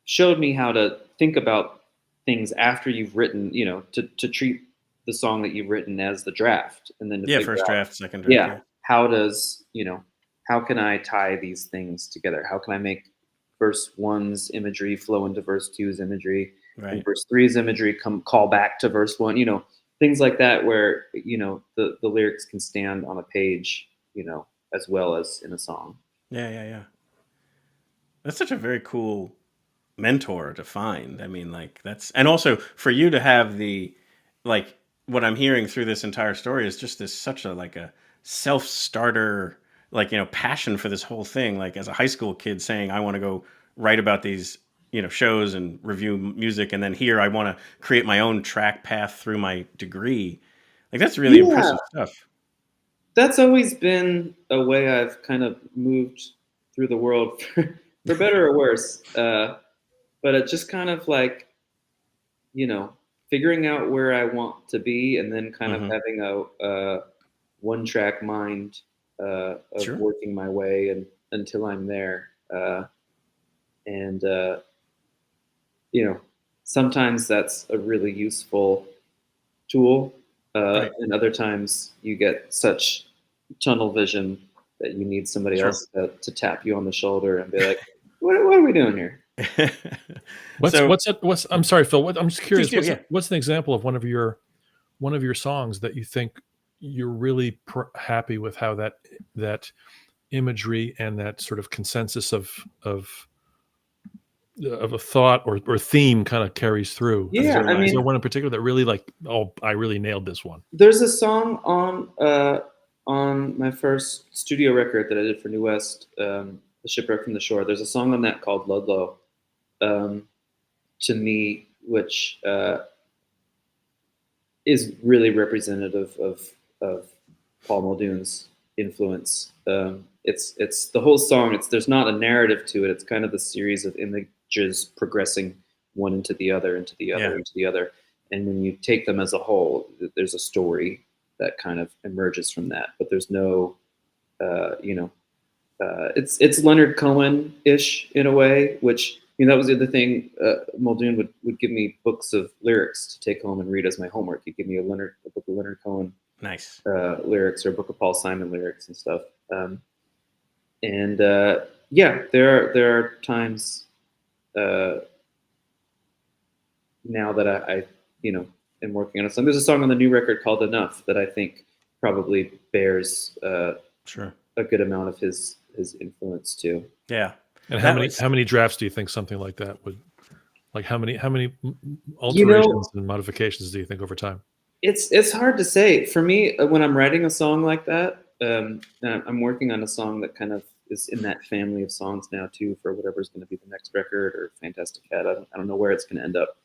S9: showed me how to think about things after you've written, to treat the song that you've written as the draft, and then to figure
S3: First
S9: out,
S3: draft, second draft.
S9: how can I tie these things together? How can I make verse 1's imagery flow into verse 2's imagery,
S3: Right.
S9: and verse 3's imagery call back to verse 1? Things like that, where the lyrics can stand on a page, as well as in a song.
S3: Yeah. That's such a very cool mentor to find. I mean, like, and also for you to have the, like, what I'm hearing through this entire story is just such a self-starter, like, passion for this whole thing. Like, as a high school kid saying, I want to go write about these, shows and review music. And then here I want to create my own track path through my degree. Like, that's really impressive stuff.
S9: That's always been a way I've kind of moved through the world, for better or worse. But it's just kind of like, figuring out where I want to be, and then kind of having a one track mind of
S3: Sure.
S9: working my way and until I'm there. And sometimes that's a really useful tool,
S3: Right.
S9: and other times you get such tunnel vision that you need somebody
S3: Sure.
S9: else to tap you on the shoulder and be like, what are we doing here?
S5: What's I'm sorry, Phil. I'm just curious.
S3: Please do, yeah.
S5: What's an example of one of your songs that you think you're really happy with how that imagery and that sort of consensus of a thought or theme kind of carries through?
S9: Yeah,
S5: Is there one in particular that really like, oh, I really nailed this one?
S9: There's a song on my first studio record that I did for New West, The Shipwreck from the Shore. There's a song on that called Ludlow, to me, which is really representative of Paul Muldoon's influence. It's the whole song. There's not a narrative to it. It's kind of the series of images progressing one into the other, into the other, into the other. And when you take them as a whole, there's a story that kind of emerges from that. But there's no, it's Leonard Cohen-ish in a way, which, that was the other thing. Muldoon would give me books of lyrics to take home and read as my homework. He'd give me a book of Leonard Cohen
S3: Nice.
S9: Lyrics, or a book of Paul Simon lyrics and stuff. There are times now that I am working on a song. There's a song on the new record called Enough that I think probably bears
S3: Sure.
S9: a good amount of his influence too.
S3: Yeah.
S5: And how many drafts do you think something like that would, like how many alterations and modifications do you think over time?
S9: It's hard to say. For me, when I'm writing a song like that, I'm working on a song that kind of is in that family of songs now too, for whatever's going to be the next record or Fantastic Cat. I don't know where it's going to end up.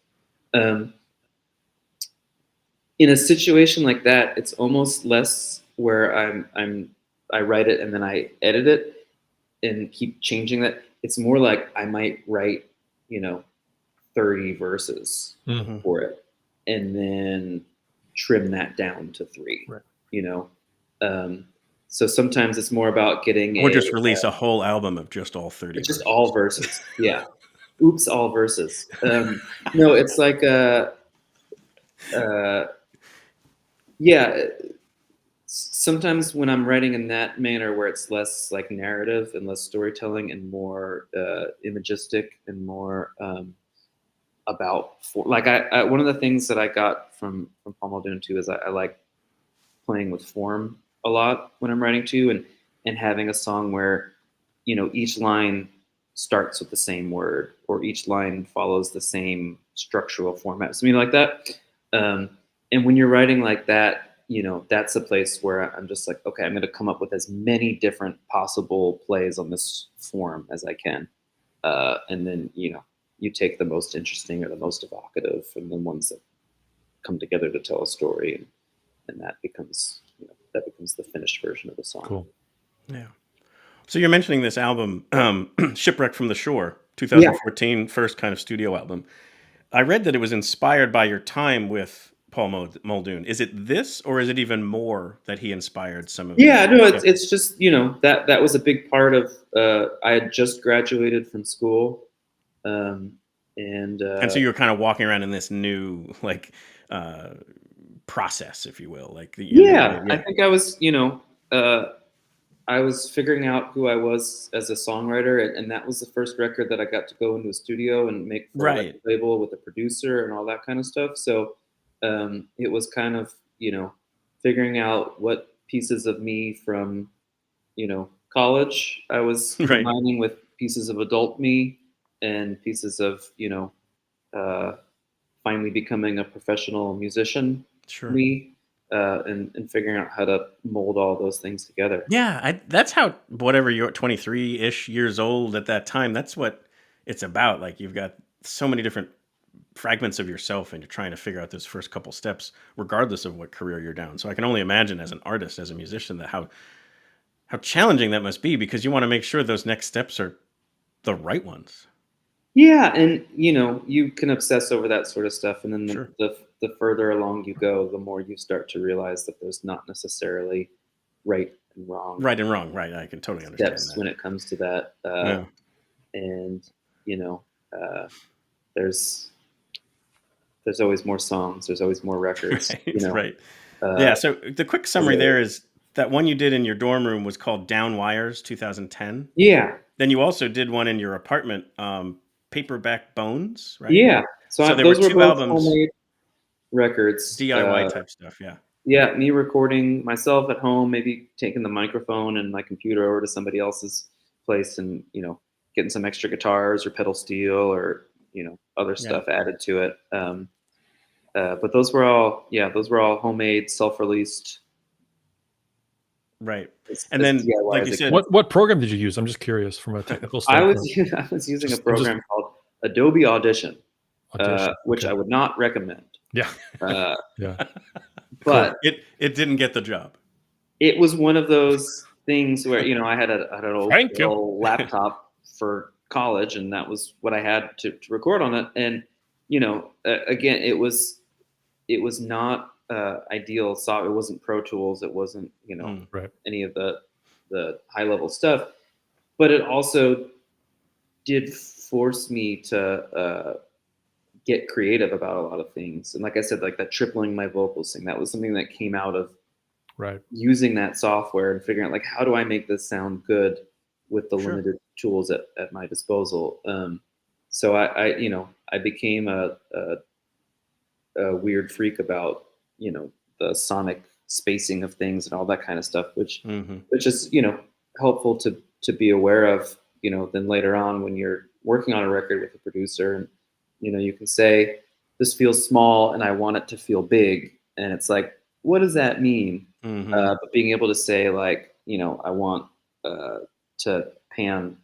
S9: In a situation like that, it's almost less where I write it and then I edit it and keep changing that. It's more like I might write, 30 verses for it and then trim that down to 3.
S5: Right.
S9: So sometimes it's more about getting
S3: or just release a whole album of just all 30
S9: just
S3: verses.
S9: all verses. Yeah. Oops, all verses. No, it's like sometimes when I'm writing in that manner where it's less like narrative and less storytelling and more imagistic and more about I one of the things that I got from Paul Muldoon too is I like playing with form a lot when I'm writing too, and having a song where each line starts with the same word or each line follows the same structural format, something like that. And when you're writing like that, that's a place where I'm just like, okay, I'm going to come up with as many different possible plays on this form as I can, and then you take the most interesting or the most evocative and the ones that come together to tell a story, and that becomes the finished version of the song.
S5: Cool.
S3: Yeah. So you're mentioning this album, Shipwreck from the Shore, 2014, first kind of studio album. I read that it was inspired by your time with Paul Muldoon. Is it this, or is it even more that he inspired some of?
S9: Yeah, no, it's just that was a big part of. I had just graduated from school, and
S3: so you were kind of walking around in this new process, if you will, I
S9: think I was I was figuring out who I was as a songwriter, and that was the first record that I got to go into a studio and make for a record label with a producer and all that kind of stuff. So it was kind of figuring out what pieces of me from college I was combining with pieces of adult me and pieces of finally becoming a professional musician me. And figuring out how to mold all those things together.
S3: Yeah, that's how, whatever you're 23-ish years old at that time, that's what it's about. Like, you've got so many different fragments of yourself and you're trying to figure out those first couple steps, regardless of what career you're down. So I can only imagine as an artist, as a musician, that how challenging that must be, because you want to make sure those next steps are the right ones.
S9: Yeah, and you can obsess over that sort of stuff, and then the further along you go, the more you start to realize that there's not necessarily right and wrong.
S3: Right and wrong. Right. I can totally understand
S9: Steps
S3: that.
S9: when it comes to that.
S3: Yeah.
S9: And, you know, there's always more songs. There's always more records,
S3: Right.
S9: you know.
S3: Right. Yeah. So the quick summary there is that one you did in your dorm room was called Down Wires 2010.
S9: Yeah.
S3: Then you also did one in your apartment, Paperback Bones, right?
S9: Yeah. So,
S3: there were
S9: those were
S3: two
S9: both
S3: albums,
S9: homemade records.
S3: DIY type stuff. Yeah.
S9: Yeah, me recording myself at home, maybe taking the microphone and my computer over to somebody else's place and, you know, getting some extra guitars or pedal steel or, you know, other stuff added to it. But those were all homemade, self-released.
S3: Right. And then,
S9: DIY
S3: like
S9: as
S3: you
S9: a
S3: said,
S9: kid.
S5: What program did you use? I'm just curious from a technical standpoint.
S9: I was using a program called Adobe Audition, which
S5: okay.
S9: I would not recommend.
S5: Yeah.
S9: Yeah.
S3: but
S9: But
S3: it didn't get the job.
S9: it was one of those things where, you know, I had an
S5: Thank you.
S9: old laptop for college, and that was what I had to record on it. And, you know, again, it was not ideal. So it wasn't Pro Tools. It wasn't, you know, any of the high level stuff. But it also did force me to get creative about a lot of things. And like I said, like that tripling my vocals thing, that was something that came out of using that software and figuring out like, how do I make this sound good with the limited tools at my disposal? So I you know, I became a weird freak about, you know, the sonic spacing of things and all that kind of stuff, which is, you know, helpful to be aware of, you know, then later on when you're working on a record with a producer and, you know, you can say, this feels small and I want it to feel big. And it's like, what does that mean? But being able to say like, you know, I want to pan,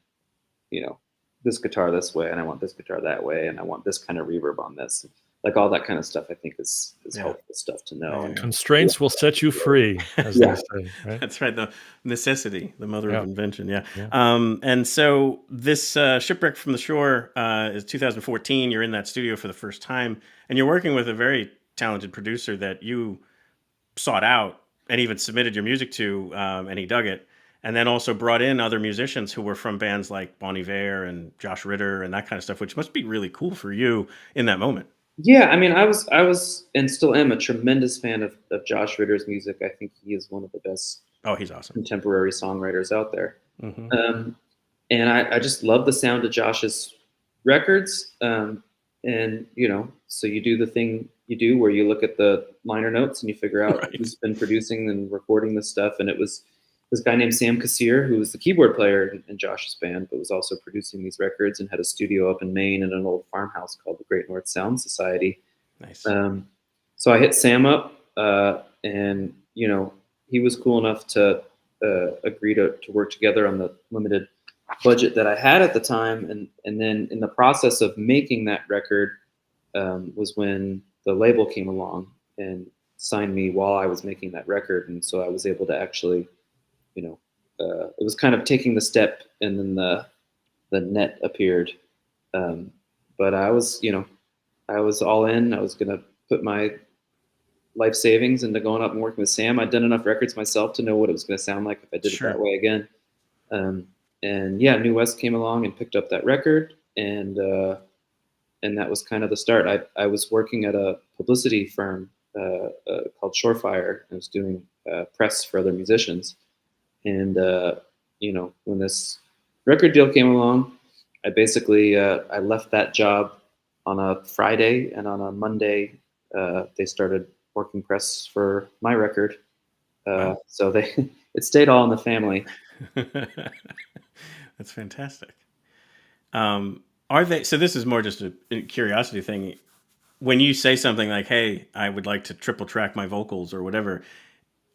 S9: you know, this guitar this way and I want this guitar that way and I want this kind of reverb on this. Like all that kind of stuff, I think is helpful stuff to know. And
S5: constraints will set you free, as they say. Right?
S3: That's right. The necessity, the mother of invention. Yeah. And so this Shipwreck from the Shore is 2014. You're in that studio for the first time, and you're working with a very talented producer that you sought out and even submitted your music to, and he dug it. And then also brought in other musicians who were from bands like Bon Iver and Josh Ritter and that kind of stuff, which must be really cool for you in that moment.
S9: Yeah, I mean, I was and still am a tremendous fan of Josh Ritter's music. I think he is one of the best
S3: he's awesome.
S9: Contemporary songwriters out there. And I just love the sound of Josh's records. And, you know, so you do the thing you do where you look at the liner notes and you figure out who's been producing and recording this stuff. And it was this guy named Sam Kassir, who was the keyboard player in Josh's band, but was also producing these records and had a studio up in Maine in an old farmhouse called the Great North Sound Society.
S3: Nice.
S9: So I hit Sam up, and, you know, he was cool enough to agree to work together on the limited budget that I had at the time. And then in the process of making that record was when the label came along and signed me while I was making that record. And so I was able to actually, you know, it was kind of taking the step and then the net appeared. But I was, you know, I was all in. I was going to put my life savings into going up and working with Sam. I'd done enough records myself to know what it was going to sound like if I did it that way again. And yeah, New West came along and picked up that record. And that was kind of the start. I was working at a publicity firm called Shorefire. I was doing press for other musicians. And, you know, when this record deal came along, I basically, I left that job on a Friday, and on a Monday, they started working press for my record. So it stayed all in the family.
S3: That's fantastic. Are they, so this is more just a curiosity thing. When you say something like, hey, I would like to triple track my vocals or whatever,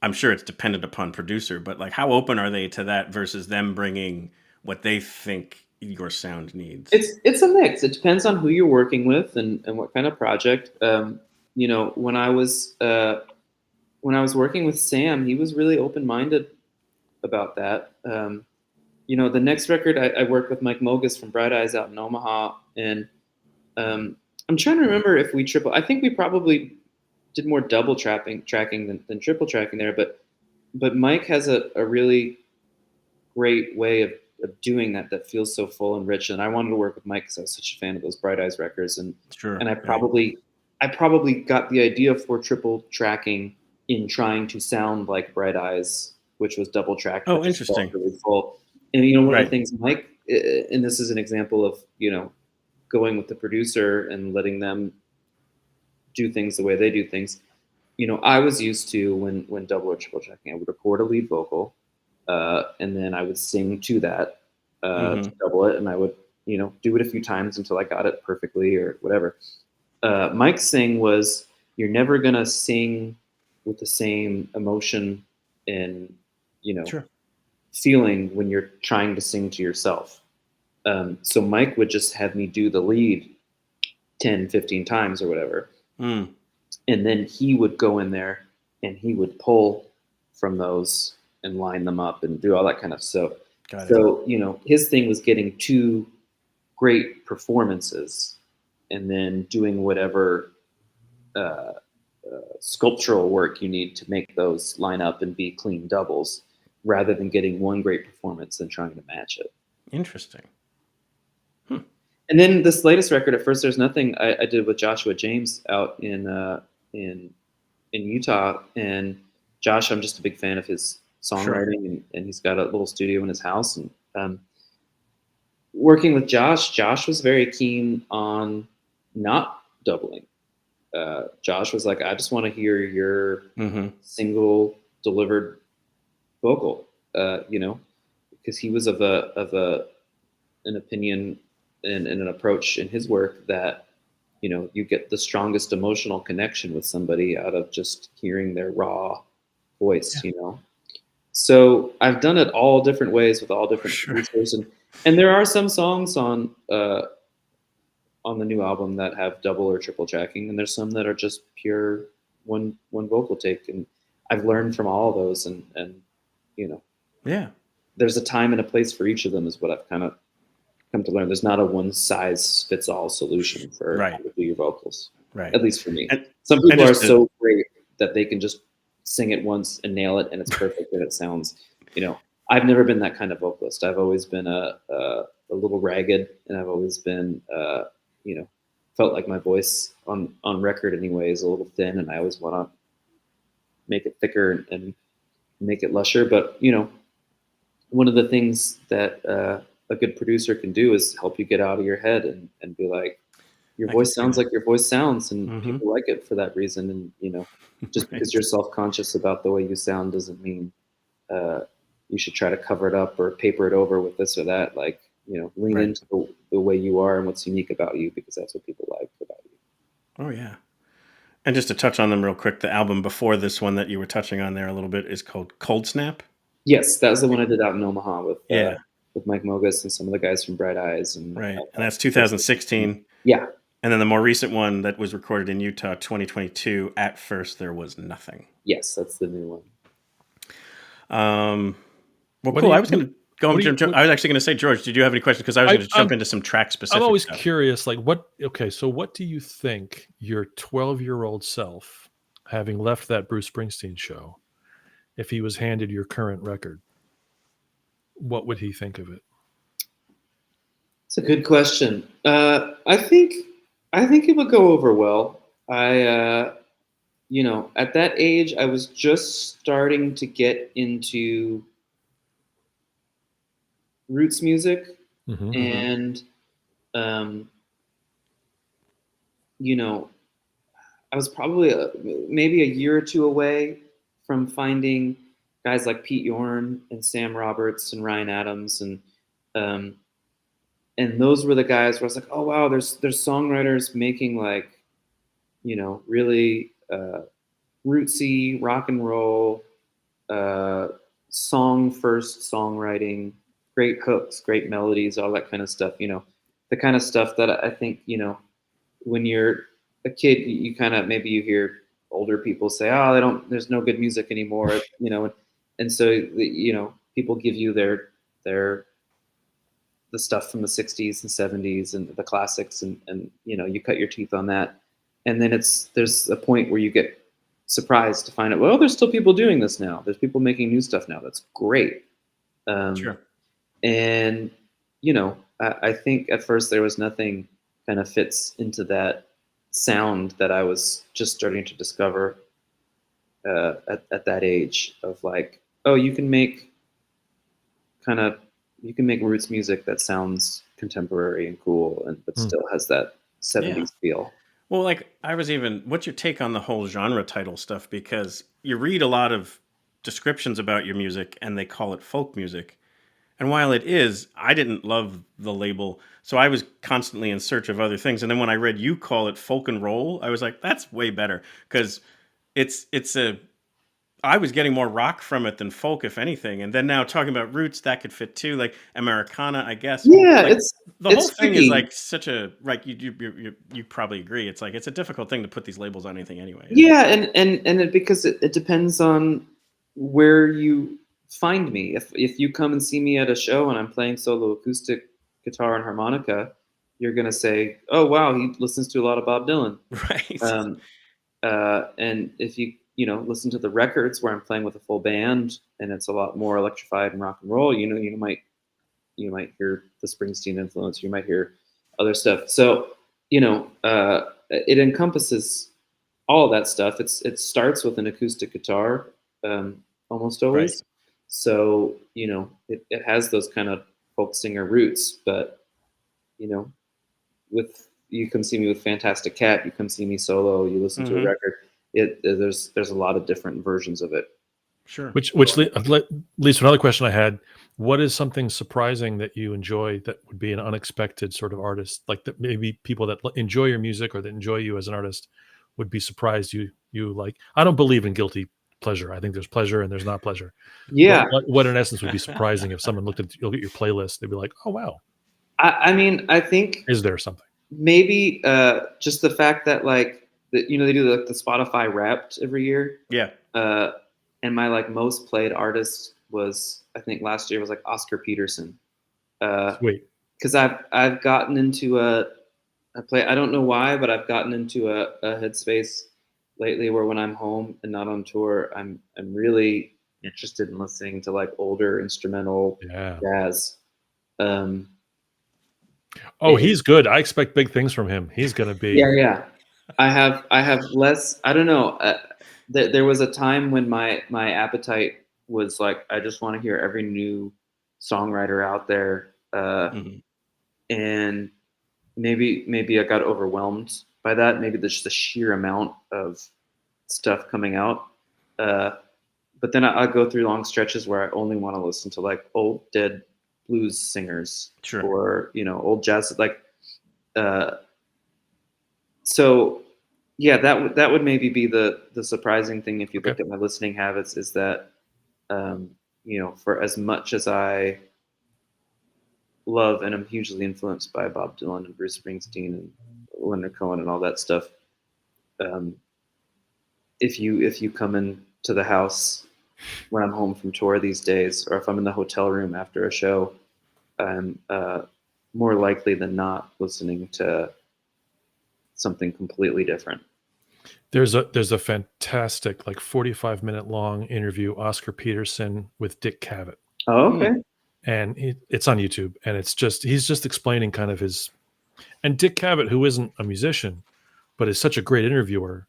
S3: I'm sure it's dependent upon producer, but like how open are they to that versus them bringing what they think your sound needs?
S9: It's a mix. It depends on who you're working with and what kind of project. You know, when I was working with Sam, he was really open-minded about that. You know, the next record I worked with Mike Mogus from Bright Eyes out in Omaha, and I'm trying to remember if I think we probably did more double tracking than triple tracking there, but but Mike has a really great way of doing that feels so full and rich. And I wanted to work with Mike because I was such a fan of those Bright Eyes records.
S3: Sure.
S9: And I
S3: Right.
S9: probably got the idea for triple tracking in trying to sound like Bright Eyes, which was double tracked, but
S3: Oh,
S9: just felt
S3: interesting.
S9: really full. And you know, one of the
S3: Right.
S9: things Mike, and this is an example of, you know, going with the producer and letting them do things the way they do things. You know, I was used to when double or triple tracking, I would record a lead vocal, and then I would sing to that to
S3: Hmm.
S9: double it, and I would, you know, do it a few times until I got it perfectly or whatever. Mike's thing was you're never gonna sing with the same emotion and, you know,
S3: Sure.
S9: feeling when you're trying to sing to yourself. So Mike would just have me do the lead 10, 15 times or whatever.
S3: Mm.
S9: And then he would go in there and he would pull from those and line them up and do all that kind of stuff.
S3: Got it.
S9: So, you know, his thing was getting two great performances and then doing whatever sculptural work you need to make those line up and be clean doubles rather than getting one great performance and trying to match it.
S3: Interesting.
S9: And then this latest record, at first, there's nothing I did with Joshua James out in Utah, and Josh, I'm just a big fan of his songwriting, and he's got a little studio in his house. And working with Josh was very keen on not doubling. Josh was like, I just want to hear your single delivered vocal, you know, because he was of an opinion and an approach in his work that, you know, you get the strongest emotional connection with somebody out of just hearing their raw voice, you know. So I've done it all different ways with all different producers, and there are some songs on the new album that have double or triple tracking, and there's some that are just pure one vocal take, and I've learned from all of those, and you know,
S3: Yeah.
S9: there's a time and a place for each of them is what I've kind of come to learn. There's not a one size fits all solution for how to do your vocals.
S3: Right.
S9: At least for me.
S3: And
S9: some people are
S3: just to-
S9: so great that they can just sing it once and nail it and it's perfect and it sounds, you know. I've never been that kind of vocalist. I've always been a little ragged, and I've always been you know, felt like my voice on record anyway is a little thin, and I always want to make it thicker and make it lusher. But, you know, one of the things that a good producer can do is help you get out of your head and be like, your voice sounds like your voice sounds, and people like it for that reason. And, you know, just because you're self-conscious about the way you sound doesn't mean you should try to cover it up or paper it over with this or that. Like, you know, lean into the way you are and what's unique about you, because that's what people like about you.
S3: Oh, yeah. And just to touch on them real quick, the album before this one that you were touching on there a little bit is called Cold Snap.
S9: Yes, that was the one I did out in Omaha with Mike Mogus and some of the guys from Bright Eyes. And
S3: and that's 2016.
S9: Yeah.
S3: And then the more recent one that was recorded in Utah, 2022, At First There Was Nothing.
S9: Yes, that's the new one.
S3: Well, cool. I was going to go. I was actually going to say, George, did you have any questions? Because I was going to jump into some track specific.
S5: I'm always
S3: stuff.
S5: curious, like so what do you think your 12-year-old self, having left that Bruce Springsteen show, if he was handed your current record, what would he think of it?
S9: It's a good question. I think it would go over well. You know, at that age, I was just starting to get into roots music, and you know, I was probably maybe a year or two away from finding guys like Pete Yorn and Sam Roberts and Ryan Adams, and those were the guys where I was like, oh wow, there's songwriters making, like, you know, really rootsy rock and roll, song first songwriting, great hooks, great melodies, all that kind of stuff. You know, the kind of stuff that I think, you know, when you're a kid, you kind of, maybe you hear older people say, oh, there's no good music anymore, you know, and so, you know, people give you the stuff from the 60s and 70s and the classics, and you know, you cut your teeth on that, and then there's a point where you get surprised to find out, well, there's still people doing this now. There's people making new stuff now. That's great.
S3: Sure.
S9: And, I think at first there was nothing kind of fits into that sound that I was just starting to discover at that age of like, oh, you can make roots music that sounds contemporary and cool, but still has that 70s feel.
S3: Well, like what's your take on the whole genre title stuff? Because you read a lot of descriptions about your music and they call it folk music. And while it is, I didn't love the label. So I was constantly in search of other things. And then when I read you call it folk and roll, I was like, that's way better. Because I was getting more rock from it than folk, if anything. And then now talking about roots, that could fit too, like Americana, I guess.
S9: Yeah,
S3: like,
S9: it's
S3: the whole thing
S9: tricky.
S3: is like such a you probably agree. It's like it's a difficult thing to put these labels on anything anyway.
S9: Yeah, and because it depends on where you find me. If you come and see me at a show and I'm playing solo acoustic guitar and harmonica, you're gonna say, "Oh wow, he listens to a lot of Bob Dylan."
S3: Right.
S9: And if you listen to the records where I'm playing with a full band and it's a lot more electrified and rock and roll, you might hear the Springsteen influence. You might hear other stuff. So it encompasses all of that stuff. It starts with an acoustic guitar, almost always.
S3: Right.
S9: So it has those kind of folk singer roots, but with you come see me with Fantastic Cat, you come see me solo, you listen to a record. There's a lot of different versions of it.
S3: Sure.
S5: Which leads to another question I had. What is something surprising that you enjoy that would be an unexpected sort of artist, like that maybe people that enjoy your music or that enjoy you as an artist would be surprised you like? I don't believe in guilty pleasure. I think there's pleasure and there's not pleasure.
S9: Yeah.
S5: What in essence would be surprising if someone looked at your playlist, they'd be like, oh wow.
S9: I think
S5: is there something?
S9: Maybe just the fact that like they do like the Spotify Wrapped every year.
S3: Yeah.
S9: And my like most played artist was, I think last year was like Oscar Peterson.
S5: Sweet.
S9: Because I've gotten into I don't know why, but I've gotten into a headspace lately where when I'm home and not on tour, I'm really interested in listening to like older instrumental jazz.
S5: He's good. I expect big things from him. He's gonna be.
S9: Yeah. I have less. I don't know. There was a time when my appetite was like, I just want to hear every new songwriter out there, and maybe I got overwhelmed by that. Maybe there's just the sheer amount of stuff coming out. But then I'll go through long stretches where I only want to listen to like old dead blues singers,
S3: sure,
S9: or old jazz, like. So yeah, that would maybe be the surprising thing if you look at my listening habits, is that for as much as I love and I'm hugely influenced by Bob Dylan and Bruce Springsteen and Leonard Cohen and all that stuff, if you come into the house when I'm home from tour these days, or if I'm in the hotel room after a show, I'm more likely than not listening to something completely different.
S5: There's a fantastic, like 45-minute long interview, Oscar Peterson with Dick Cavett.
S9: Oh, okay.
S5: And it's on YouTube, and he's just explaining kind of his, and Dick Cavett, who isn't a musician, but is such a great interviewer,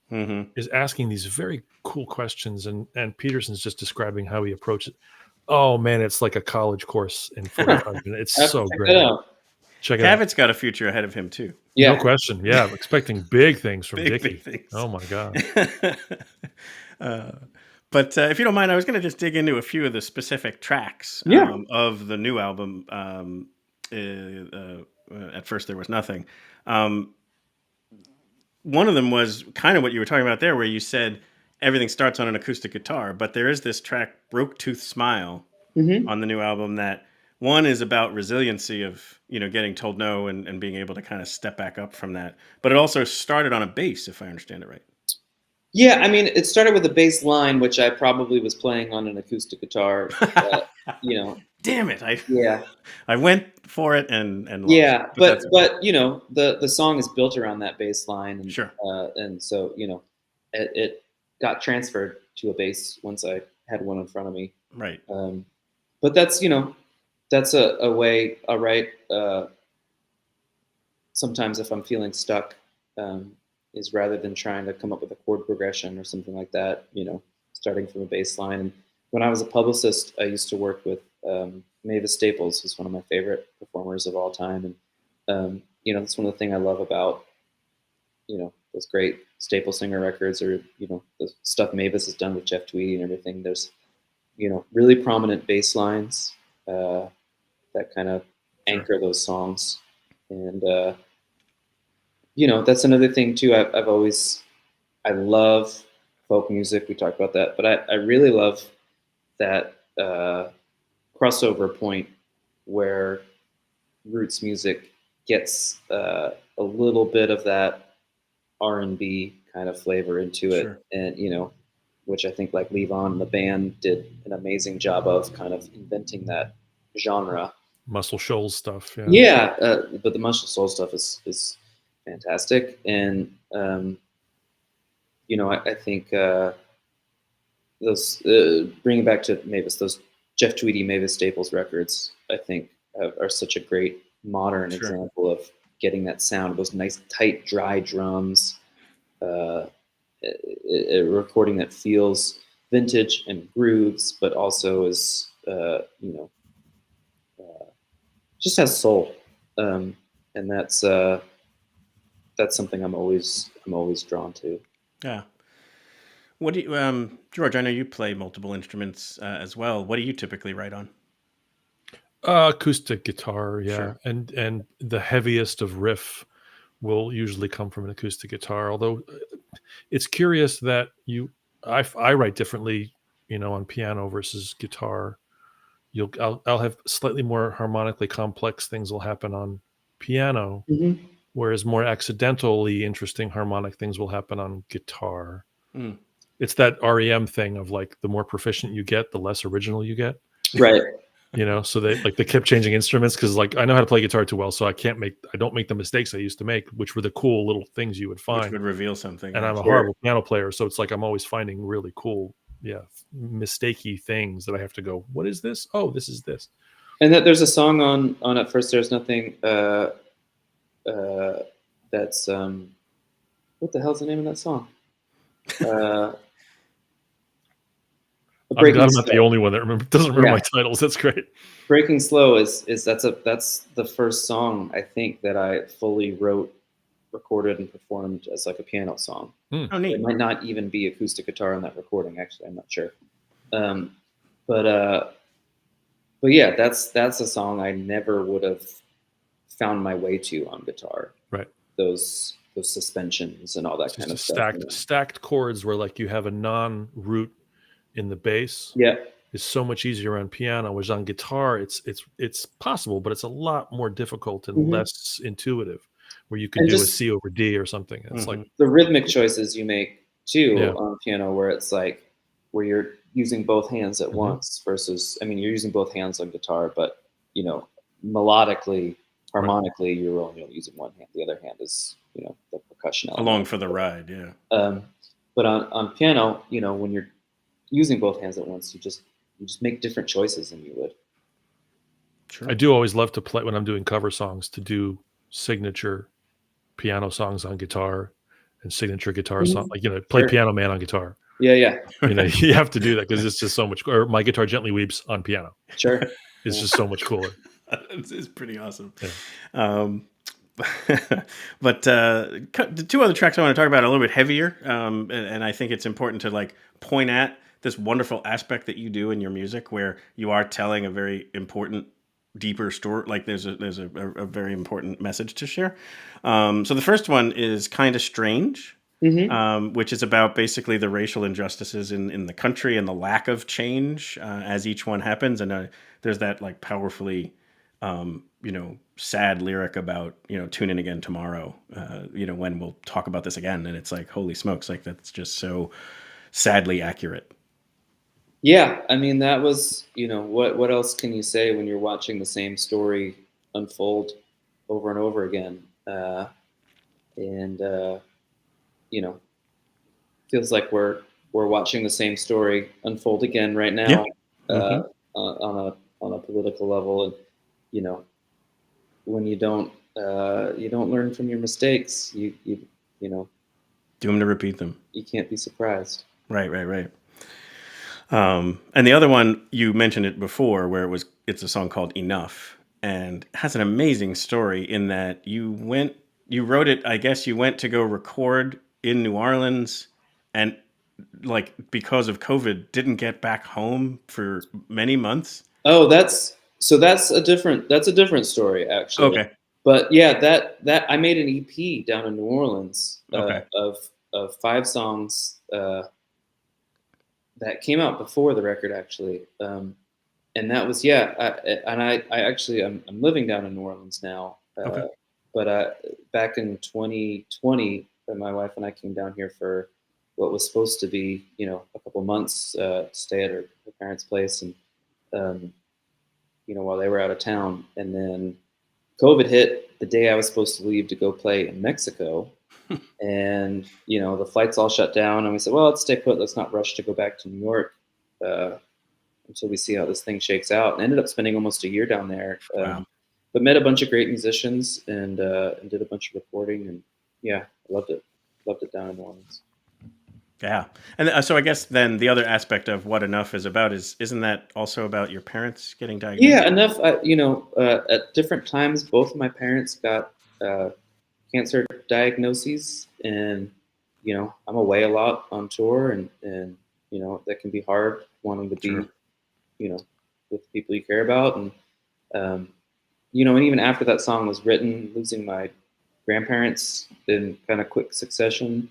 S5: is asking these very cool questions, and Peterson's just describing how he approaches it. Oh man, it's like a college course in 45 minutes. It's so great. Check it out.
S3: Cavett's got a future ahead of him too.
S9: Yeah.
S5: No question. Yeah, I'm expecting big things from
S3: Big
S5: Dickie.
S3: things.
S5: Oh my god.
S3: But if you don't mind, I was going to just dig into a few of the specific tracks of the new album. At first, there was nothing. One of them was kind of what you were talking about there, where you said everything starts on an acoustic guitar, but there is this track, Broke Tooth Smile, on the new album that one is about resiliency of, getting told no and being able to kind of step back up from that. But it also started on a bass, if I understand it right.
S9: Yeah, I mean, it started with a bass line, which I probably was playing on an acoustic guitar.
S3: Damn it! I went for it and lost.
S9: Yeah, but the song is built around that bass line, and
S3: sure,
S9: and so got transferred to a bass once I had one in front of me.
S3: Right.
S9: But that's that's a way. All right. Sometimes if I'm feeling stuck, is rather than trying to come up with a chord progression or something like that, starting from a bass line. And when I was a publicist, I used to work with Mavis Staples, who's one of my favorite performers of all time. And, that's one of the things I love about, those great Staple Singer records, or, the stuff Mavis has done with Jeff Tweedy and everything. There's, really prominent bass lines that kind of anchor those songs. And, that's another thing too. I love folk music. We talked about that, but I really love that crossover point where roots music gets a little bit of that R&B kind of flavor into it.
S3: Sure.
S9: And, which I think like Levon and the band did an amazing job of kind of inventing that genre.
S5: Muscle Shoals stuff. Yeah.
S9: Yeah, but the Muscle Soul stuff is fantastic, and I think those bringing back to Mavis, those Jeff Tweedy, Mavis Staples records, I think are such a great modern example of getting that sound, those nice tight dry drums, recording that feels vintage and grooves, but also is just has soul, and that's something I'm always drawn to.
S3: Yeah. What do you, George? I know you play multiple instruments as well. What do you typically write on?
S5: Acoustic guitar, yeah,
S3: Sure.
S5: and the heaviest of riff will usually come from an acoustic guitar. Although it's curious that I write differently, on piano versus guitar. I'll have slightly more harmonically complex things will happen on piano, whereas more accidentally interesting harmonic things will happen on guitar.
S3: Mm.
S5: It's that REM thing of like the more proficient you get, the less original you get.
S9: Right.
S5: So they kept changing instruments because like I know how to play guitar too well, so I don't make the mistakes I used to make, which were the cool little things you would find.
S3: Which would reveal something.
S5: And I'm a horrible piano player, so it's like I'm always finding really cool, mistakey things that I have to go, what is this? Oh, this is this.
S9: And that there's a song on At First There's Nothing that's what the hell's the name of that song?
S5: I'm glad I'm not the only one that doesn't remember my titles. That's great.
S9: Breaking Slow is that's the first song I think that I fully wrote, recorded, and performed as like a piano song.
S3: Oh, neat.
S9: It might not even be acoustic guitar on that recording. Actually, I'm not sure. But yeah, that's a song I never would have found my way to on guitar.
S5: Right.
S9: Those suspensions and all that kind of stuff.
S5: Stacked chords where like you have a non-root in the bass.
S9: Yeah.
S5: Is so much easier on piano, whereas on guitar it's possible, but it's a lot more difficult and less intuitive. Where you can do a C over D or something. It's like
S9: the rhythmic choices you make too on piano, where it's like where you're using both hands at once versus, you're using both hands on guitar, but melodically, harmonically, you're only using one hand. The other hand is the percussion element.
S3: Along for the ride, yeah.
S9: But on piano, when you're using both hands at once, you just make different choices than you would.
S3: Sure.
S5: I do always love to play when I'm doing cover songs to do signature piano songs on guitar and signature guitar song, play Piano Man on guitar.
S9: Yeah.
S5: You have to do that because it's just so much. Or My Guitar Gently Weeps on piano.
S9: Sure,
S5: it's just so much cooler.
S3: It's pretty awesome.
S5: Yeah.
S3: But the two other tracks I want to talk about are a little bit heavier, and I think it's important to like point at this wonderful aspect that you do in your music, where you are telling a very important, deeper story. Like there's a very important message to share. So the first one is Kind of Strange, which is about basically the racial injustices in the country and the lack of change as each one happens. And there's that like powerfully, sad lyric about, tune in again tomorrow, when we'll talk about this again. And it's like, holy smokes, like that's just so sadly accurate.
S9: Yeah, that was, what else can you say when you're watching the same story unfold over and over again? Feels like we're we're watching the same story unfold again right now, on a political level, and you know, when you don't learn from your mistakes, you know,
S3: Doomed to repeat them.
S9: you can't be surprised.
S3: Right. And the other one, you mentioned it before, where it's a song called Enough, and has an amazing story in that you wrote it, I guess you went to go record in New Orleans, and like because of COVID, didn't get back home for many months.
S9: Oh, that's a different story, actually.
S3: Okay.
S9: But yeah, that I made an EP down in New Orleans
S3: Okay.
S9: of 5 songs that came out before the record, actually. And that was I actually I'm living down in New Orleans now.
S3: Okay.
S9: But back in 2020, my wife and I came down here for what was supposed to be, you know, a couple months to stay at her parents' place, and you know, while they were out of town, and then COVID hit the day I was supposed to leave to go play in Mexico. And, you know, the flights all shut down, and we said, well, let's stay put. Let's not rush to go back to New York until we see how this thing shakes out. And ended up spending almost a year down there.
S3: Wow.
S9: But met a bunch of great musicians and did a bunch of recording. And yeah, I loved it. Loved it down in New Orleans.
S3: Yeah. And so I guess then the other aspect of what Enough is about isn't that also about your parents getting diagnosed?
S9: Yeah, Enough. You know, at different times, both of my parents got cancer diagnoses, and you know, I'm away a lot on tour, and you know, that can be hard wanting to be, you know, with people you care about, and you know, and even after that song was written, losing my grandparents in kind of quick succession,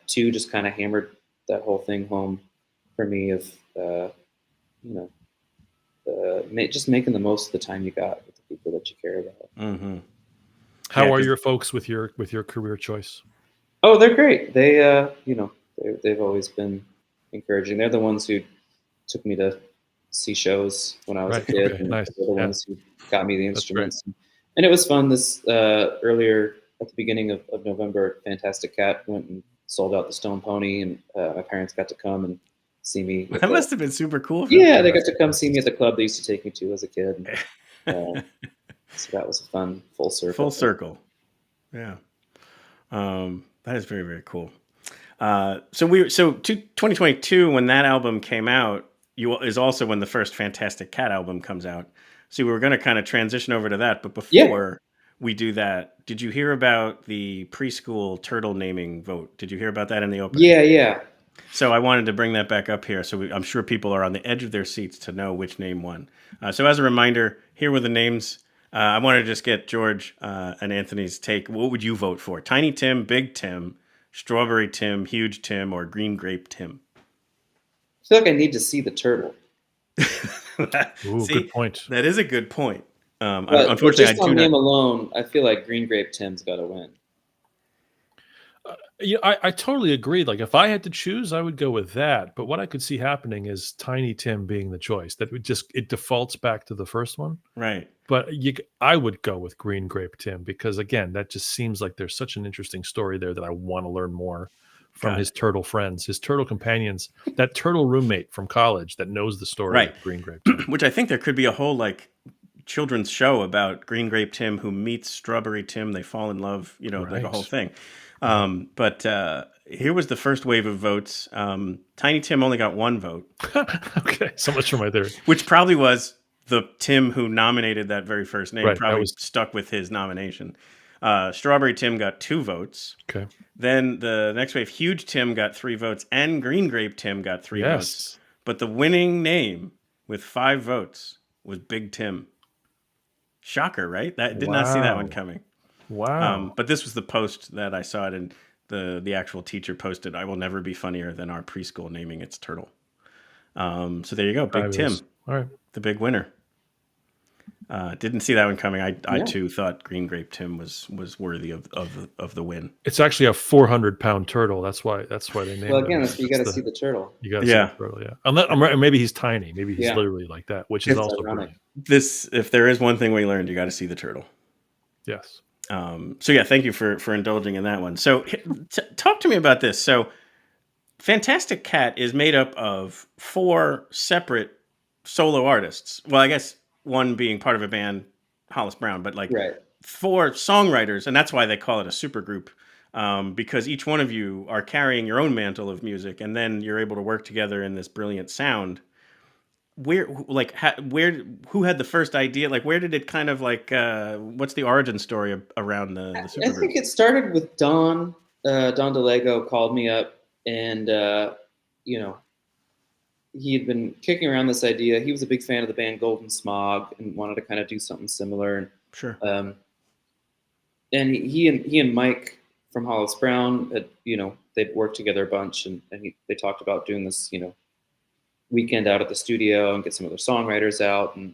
S9: too, just kind of hammered that whole thing home for me of you know, just making the most of the time you got with the people that you care about.
S3: Mm-hmm.
S5: How are your folks with your career choice?
S9: Oh, they're great. They, you know, they've always been encouraging. They're the ones who took me to see shows when I was a kid.
S5: Okay,
S9: And
S5: nice.
S9: they're the ones who got me the
S5: That's
S9: instruments. And it was fun. This earlier at the beginning of November, Fantastic Cat went and sold out the Stone Pony, and my parents got to come and see me.
S3: That must have been super cool.
S9: Yeah, they got to come see me at the club they used to take me to as a kid. So that was a fun full circle.
S3: Full circle. Yeah. That is very, very cool. So 2022, when that album came out, is also when the first Fantastic Cat album comes out. So we were going to kind of transition over to that, but before we do that, did you hear about the preschool turtle naming vote? Did you hear about that in the opening?
S9: Yeah.
S3: So I wanted to bring that back up here. So I'm sure people are on the edge of their seats to know which name won. So as a reminder, here were the names. I wanted to just get George and Anthony's take. What would you vote for? Tiny Tim, Big Tim, Strawberry Tim, Huge Tim, or Green Grape Tim?
S9: I feel like I need to see the turtle.
S5: Ooh, good point.
S3: That is a good point.
S9: Unfortunately, just on name alone, I feel like Green Grape Tim's got to win.
S5: Yeah, I totally agree. Like, if I had to choose, I would go with that. But what I could see happening is Tiny Tim being the choice. That would it defaults back to the first one.
S3: Right.
S5: But I would go with Green Grape Tim because, again, that just seems like there's such an interesting story there that I want to learn more from his turtle friends, his turtle companions, that turtle roommate from college that knows the story of Green Grape Tim.
S3: Which I think there could be a whole children's show about Green Grape Tim who meets Strawberry Tim. They fall in love, like a whole thing. But here was the first wave of votes. Tiny Tim only got 1 vote.
S5: Okay, so much for my theory.
S3: Which probably was the Tim who nominated that very first name.
S5: Right,
S3: probably stuck with his nomination. Strawberry Tim got 2 votes.
S5: Okay.
S3: Then the next wave, Huge Tim got 3 votes, and Green Grape Tim got 3 votes. But the winning name with 5 votes was Big Tim. Shocker, right? That did not see that one coming.
S5: Wow.
S3: But this was the post that I saw it, and the actual teacher posted, "I will never be funnier than our preschool naming its turtle." So there you go, Big Tim.
S5: All right.
S3: The big winner. Didn't see that one coming. I too thought Green Grape Tim was worthy of the win.
S5: It's actually a 400-pound turtle. That's why they named it.
S9: Well, again, you got to see the turtle.
S5: You got to see the turtle, yeah. Unless, maybe he's tiny. Maybe he's literally like that, which is also brilliant.
S3: If there is one thing we learned, you got to see the turtle.
S5: Yes.
S3: So yeah, thank you for indulging in that one. So talk to me about this. So Fantastic Cat is made up of 4 separate solo artists. Well, I guess one being part of a band, Hollis Brown, but like
S9: Right.
S3: 4 songwriters, and that's why they call it a supergroup, because each one of you are carrying your own mantle of music, and then you're able to work together in this brilliant sound. Who had the first idea? Like, where did it kind of like? What's the origin story around the
S9: I
S3: supergroup?
S9: think it started with Don. Don DeLego called me up, and you know, he had been kicking around this idea. He was a big fan of the band Golden Smog and wanted to kind of do something similar. And
S3: Sure.
S9: And he and Mike from Hollis Brown had, they'd worked together a bunch, and they talked about doing this, weekend out at the studio and get some other songwriters out. And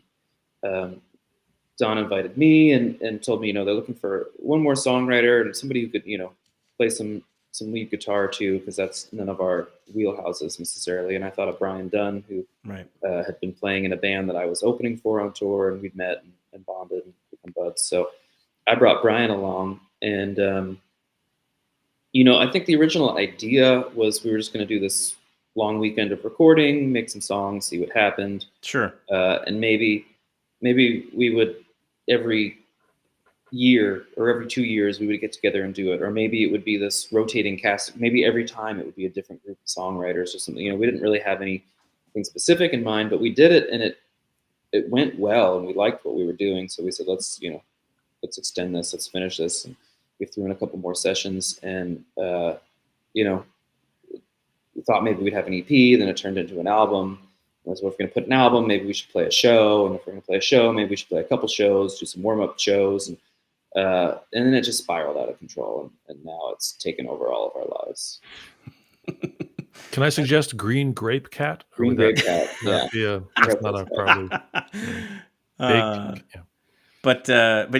S9: Don invited me and told me, they're looking for one more songwriter and somebody who could, play some lead guitar too, because that's none of our wheelhouses necessarily. And I thought of Brian Dunn, who had been playing in a band that I was opening for on tour, and we'd met and bonded and become buds. So I brought Brian along, and I think the original idea was we were just going to do this long weekend of recording, make some songs, see what happened.
S3: Sure.
S9: And maybe we would every year or every 2 years we would get together and do it, or maybe it would be this rotating cast. Maybe every time it would be a different group of songwriters or something. We didn't really have anything specific in mind, but we did it, and it went well, and we liked what we were doing. So we said, let's extend this, let's finish this. And we threw in a couple more sessions, and we thought maybe we'd have an EP, then it turned into an album. So if we're going to put an album, maybe we should play a show. And if we're going to play a show, maybe we should play a couple shows, do some warm-up shows. And then it just spiraled out of control. And now it's taken over all of our lives.
S5: Can I suggest Green Grape Cat?
S9: Green Grape Cat, yeah.
S5: That's not a probably big... yeah.
S3: But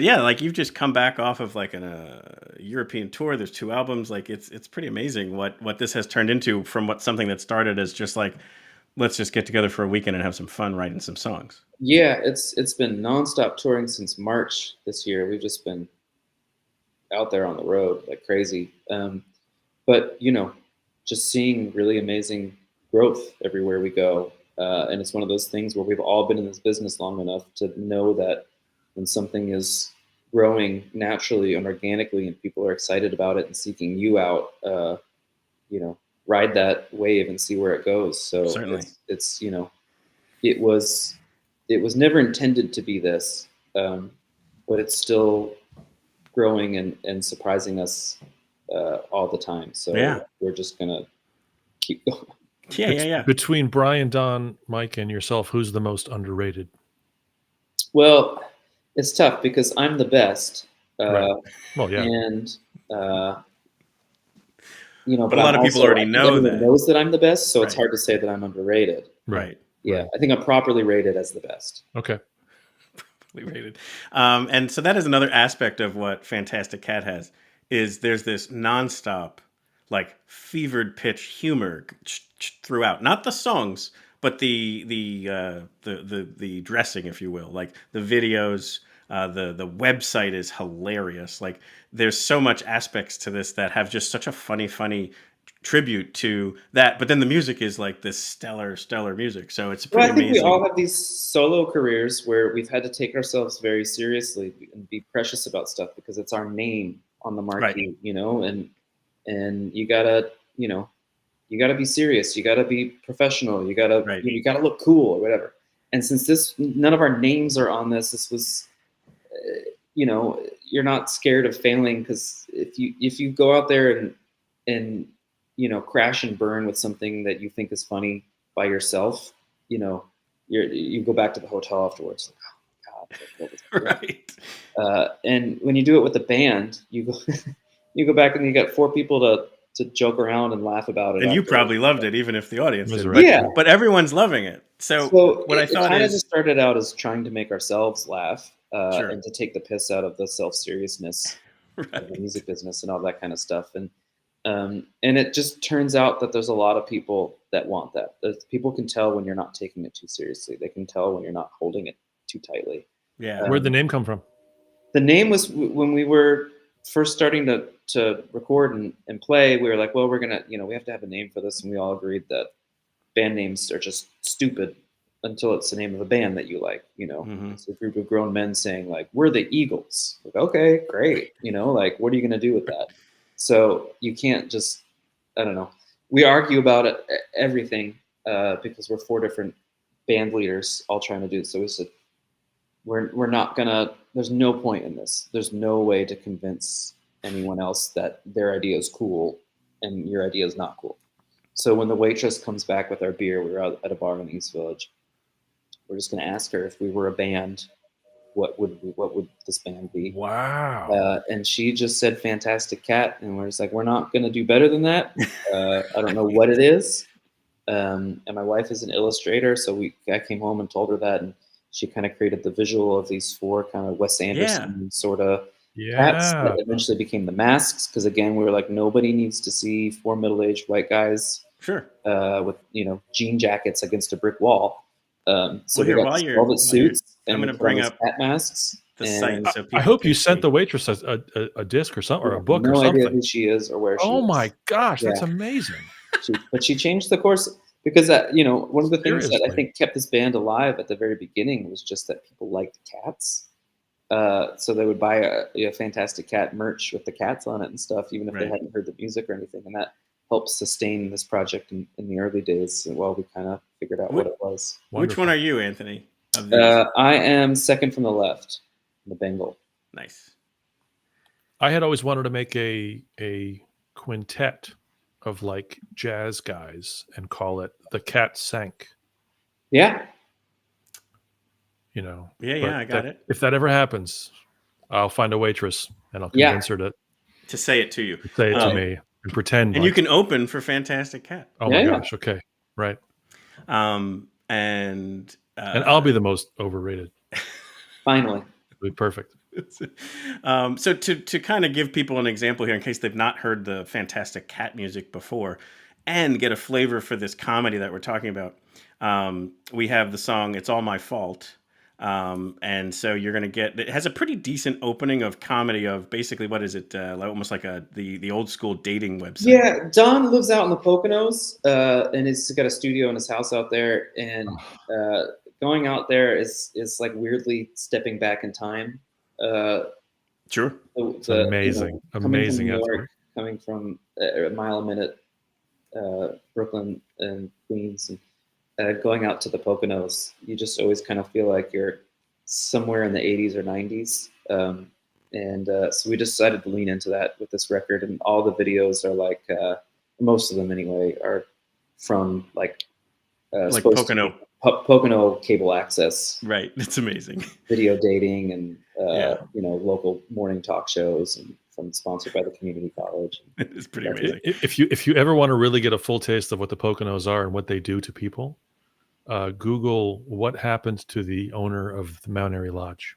S3: yeah, like you've just come back off of like a European tour. There's 2 albums. Like it's pretty amazing what this has turned into from something that started as just like, let's just get together for a weekend and have some fun writing some songs.
S9: Yeah, it's been nonstop touring since March this year. We've just been out there on the road like crazy. But just seeing really amazing growth everywhere we go. And it's one of those things where we've all been in this business long enough to know that when something is growing naturally and organically and people are excited about it and seeking you out, ride that wave and see where it goes. So
S3: certainly
S9: it's it was never intended to be this, but it's still growing and surprising us all the time. So
S3: yeah,
S9: we're just gonna keep going.
S3: Yeah.
S5: Between Brian, Don, Mike, and yourself, who's the most underrated?
S9: Well, it's tough because I'm the best.
S5: Right. Well, yeah.
S9: And
S3: but
S9: a
S3: lot of people already know that.
S9: Knows that I'm the best, so it's hard to say that I'm underrated.
S3: Right.
S9: Yeah, I think I'm properly rated as the best.
S5: Okay.
S3: Properly rated. And so that is another aspect of what Fantastic Cat has, is there's this nonstop, like fevered pitch humor throughout. Not the songs, but the dressing, if you will, like the videos. The website is hilarious. Like there's so much aspects to this that have just such a funny tribute to that. But then the music is like this stellar music. So it's pretty amazing.
S9: We all have these solo careers where we've had to take ourselves very seriously and be precious about stuff because it's our name on the marquee, and you gotta be serious. You gotta be professional. You gotta, you gotta look cool or whatever. And since none of our names are on this was, you're not scared of failing, because if you go out there and crash and burn with something that you think is funny by yourself, you go back to the hotel afterwards. Like, oh God,
S3: right.
S9: And when you do it with a band, you go back and you got 4 people to joke around and laugh about it.
S3: And you probably loved it, even if the audience didn't.
S5: Right.
S3: Yeah, but everyone's loving it. So what I thought
S9: kind of
S3: is,
S9: just started out as trying to make ourselves laugh and to take the piss out of the self-seriousness of the music business and all that kind of stuff. And it just turns out that there's a lot of people that want that. People can tell when you're not taking it too seriously. They can tell when you're not holding it too tightly.
S3: Yeah.
S5: Where'd the name come from?
S9: The name was when we were first starting to to record and play, we were like, well, we're gonna, we have to have a name for this, and we all agreed that band names are just stupid until it's the name of a band that you like. It's a group of grown men saying like, we're the Eagles. Like, okay, great. Like, what are you gonna do with that? So you can't just, I don't know. We argue about it, everything because we're 4 different band leaders all trying to do it. So we said, we're not gonna. There's no point in this. There's no way to convince anyone else that their idea is cool and your idea is not cool. So when the waitress comes back with our beer, we were out at a bar in the East Village. We're just going to ask her, if we were a band, what would this band be?
S5: Wow.
S9: And she just said Fantastic Cat, and we're just like, we're not going to do better than that. I don't know what it is. And my wife is an illustrator, so I came home and told her that, and she kind of created the visual of these 4 kind of Wes Anderson sort of cats that eventually became the masks. Because again, we were like, nobody needs to see 4 middle-aged white guys with jean jackets against a brick wall. So we got velvet suits, and I'm going to bring up cat masks.
S3: The site. So
S5: I hope you sent the waitress a disc or something, or a book or something.
S9: No idea who she is or where she is.
S5: Oh my gosh, that's amazing.
S9: But she changed the course. Because one of the things that I think kept this band alive at the very beginning was just that people liked cats. So they would buy a Fantastic Cat merch with the cats on it and stuff, even if they hadn't heard the music or anything. And that helped sustain this project in the early days while we kind of figured out what it was.
S3: Which one are you, Anthony?
S9: I am second from the left, the Bengal.
S3: Nice.
S5: I had always wanted to make a quintet of like jazz guys and call it The Cat Sank.
S9: Yeah.
S3: I got it.
S5: If that ever happens, I'll find a waitress and I'll convince her to
S3: say it to you.
S5: Say it to me and pretend.
S3: And you can open for Fantastic Cat.
S5: Oh my gosh. Okay. Right.
S3: And
S5: I'll be the most overrated.
S9: Finally.
S5: It'll be perfect.
S3: So to kind of give people an example here, in case they've not heard the Fantastic Cat music before, and get a flavor for this comedy that we're talking about, we have the song "It's All My Fault," and so you're going to get. It has a pretty decent opening of comedy of basically what is it? Almost like the old school dating website.
S9: Yeah, Don lives out in the Poconos, and he's got a studio in his house out there, and going out there is like weirdly stepping back in time.
S3: Sure.
S5: It's amazing. Amazing effort.
S9: Coming from a mile a minute, Brooklyn and Queens, and going out to the Poconos, you just always kind of feel like you're somewhere in the 80s or 90s. So we decided to lean into that with this record, and all the videos are like, most of them anyway, are from like
S3: Pocono.
S9: Pocono cable access.
S3: Right. It's amazing.
S9: Video dating and, local morning talk shows and sponsored by the community college.
S3: It's pretty amazing.
S5: If you ever want to really get a full taste of what the Poconos are and what they do to people, Google what happened to the owner of the Mount Airy Lodge.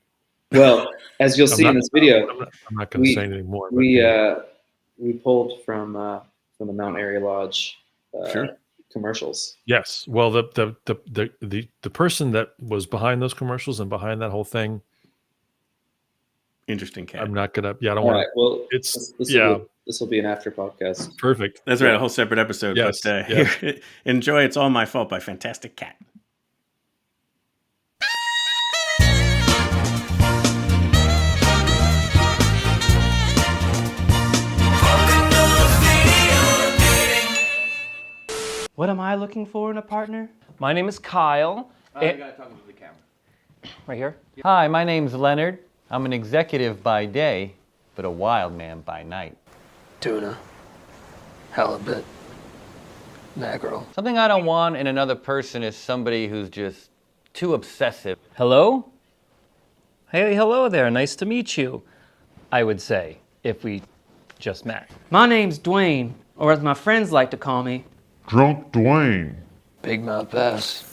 S9: Well, as you'll see in this video,
S5: I'm not going to say anything more.
S9: We pulled from the Mount Airy Lodge commercials.
S5: Yes. Well, the person that was behind those commercials and behind that whole thing.
S3: Interesting cat.
S5: I'm not gonna. Yeah, I don't want.
S9: Right, well,
S5: this
S9: will be an after podcast.
S5: Perfect.
S3: That's right. A whole separate episode.
S5: Yes,
S3: but here, enjoy "It's All My Fault" by Fantastic Cat.
S10: What am I looking for in a partner? My name is Kyle.
S2: You gotta talk into the camera.
S10: Right here?
S11: Hi, my name's Leonard. I'm an executive by day, but a wild man by night.
S12: Tuna. Halibut. Mackerel.
S11: Something I don't want in another person is somebody who's just too obsessive.
S10: Hello? Hey, hello there. Nice to meet you. I would say, if we just met. My name's Dwayne, or as my friends like to call me,
S13: Drunk Dwayne.
S12: Big mouth bass.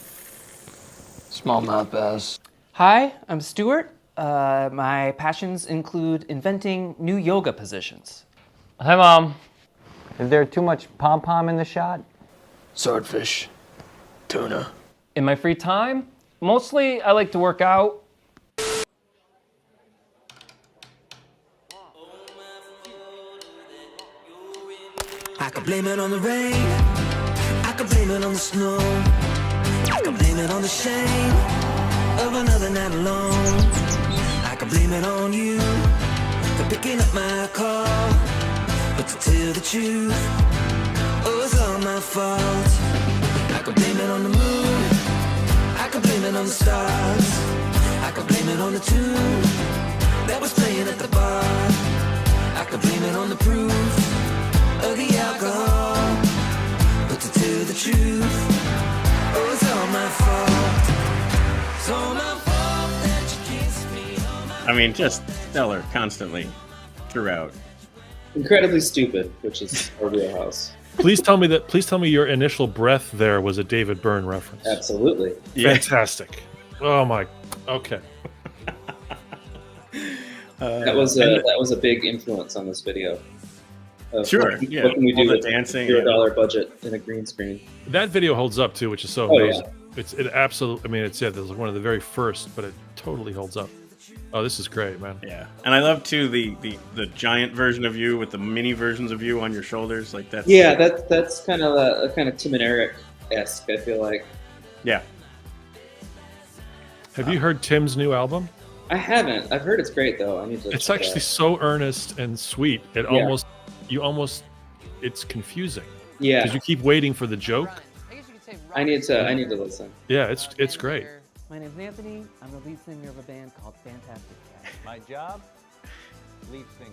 S12: Small mouth bass.
S10: Hi, I'm Stuart. My passions include inventing new yoga positions. Hi, Mom.
S11: Is there too much pom-pom in the shot?
S12: Swordfish. Tuna.
S10: In my free time, mostly I like to work out.
S8: blame it on the rain, I could blame it on the snow, I could blame it on the shame of another night alone. I could blame it on you for picking up my call, but to tell the truth, oh, it's all my fault. I could blame it on the moon, I could blame it on the stars, I could blame it on the tune that was playing at the bar, I could blame it on the proof of the alcohol, but to tell the truth, oh, it's all my fault. It's all my fault that you kissed me on my...
S3: I mean, just stellar constantly throughout.
S9: Incredibly stupid, which is our wheelhouse.
S5: Please tell me your initial breath there was a David Byrne reference.
S9: Absolutely.
S5: Fantastic. Oh my. Okay.
S9: That was a big influence on this video.
S3: Sure.
S9: What can we
S3: All
S9: do
S3: the
S9: with
S3: dancing,
S9: $0 budget in a green screen?
S5: That video holds up too, which is so
S9: Oh, yeah.
S5: amazing. It absolutely. I mean, it's this is one of the very first, but it totally holds up. Oh, this is great, man.
S3: Yeah, and I love too the giant version of you with the mini versions of you on your shoulders. Like that's
S9: that's kind of a kind of Tim and Eric-esque, I feel like.
S3: Yeah.
S5: Have you heard Tim's new album?
S9: I haven't. I've heard it's great though. I need to.
S5: It's actually so earnest and sweet. It it's confusing.
S9: Yeah.
S5: Because you keep waiting for the joke.
S9: I need to listen.
S5: Yeah, it's great.
S10: My name's Anthony. I'm the lead singer of a band called Fantastic Cat.
S11: My job? Lead singer.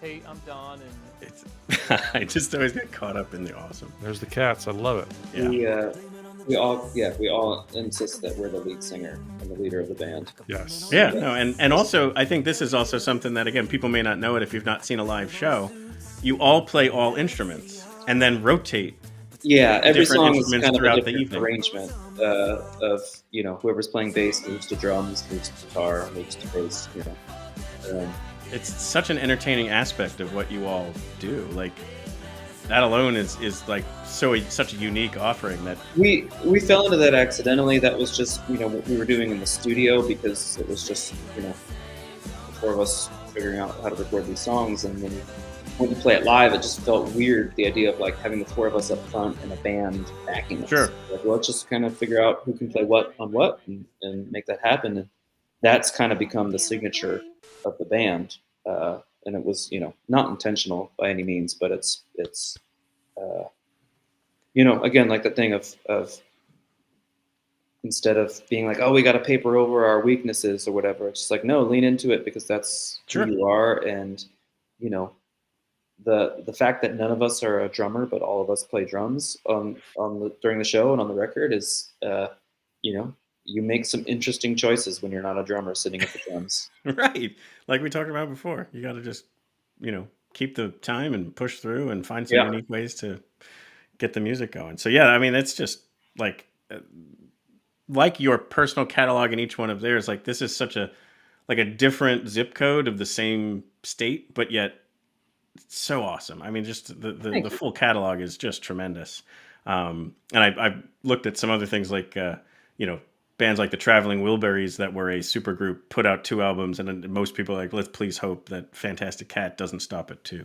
S10: Hey, I'm Don, and
S3: I just always get caught up in the awesome.
S5: There's the cats. I love it.
S3: Yeah.
S9: We all insist that we're the lead singer and the leader of the band.
S5: Yes.
S3: Yeah. No, and also I think this is also something that again people may not know it if you've not seen a live show. You all play all instruments and then rotate.
S9: Yeah, every
S3: different
S9: song is
S3: instruments
S9: kind of
S3: throughout
S9: a
S3: the
S9: different
S3: evening.
S9: arrangement of whoever's playing bass moves to drums, moves to guitar, moves to bass.
S3: It's such an entertaining aspect of what you all do. Like that alone is like such a unique offering that
S9: we fell into that accidentally. That was just what we were doing in the studio because it was just the four of us figuring out how to record these songs, and then when we play it live, it just felt weird. The idea of like having the four of us up front and a band backing us.
S3: Sure.
S9: Like, well, let's just kind of figure out who can play what on what and make that happen. And that's kind of become the signature of the band. And it was, not intentional by any means, but it's again, like the thing of instead of being like, oh, we got to paper over our weaknesses or whatever. It's just like, no, lean into it because that's
S3: Sure.
S9: who you are. And, the fact that none of us are a drummer, but all of us play drums during the show and on the record is, you make some interesting choices when you're not a drummer sitting at the drums.
S3: right. Like we talked about before, you got to just keep the time and push through and find some unique ways to get the music going. So yeah, I mean it's just like your personal catalog in each one of theirs. Like this is such a different zip code of the same state, but yet it's so awesome. I mean, just the full catalog is just tremendous. And I've looked at some other things like, bands like the Traveling Wilburys that were a supergroup put out 2 albums. And most people are like, let's please hope that Fantastic Cat doesn't stop at 2.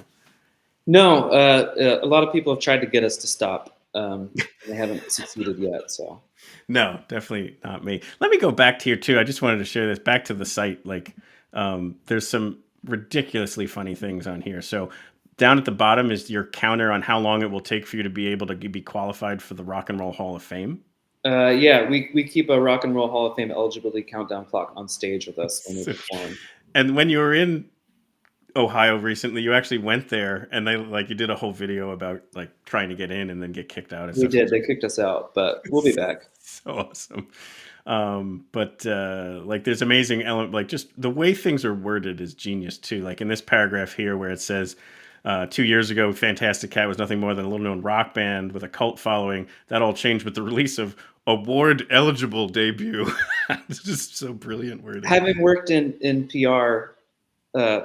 S9: No, a lot of people have tried to get us to stop. They haven't succeeded yet. So
S3: no, definitely not me. Let me go back to here too. I just wanted to share this back to the site. Like there's some ridiculously funny things on here. So down at the bottom is your counter on how long it will take for you to be able to be qualified for the Rock and Roll Hall of Fame.
S9: We keep a Rock and Roll Hall of Fame eligibility countdown clock on stage with us when we perform.
S3: And when you were in Ohio recently, you actually went there and you did a whole video about like trying to get in and then get kicked out.
S9: We did. They kicked us out, but we'll be back.
S3: So awesome. But there's amazing element, like just the way things are worded is genius too. Like in this paragraph here where it says, 2 years ago, Fantastic Cat was nothing more than a little-known rock band with a cult following. That all changed with the release of award-eligible debut. It's just so brilliant wording.
S9: Having worked in PR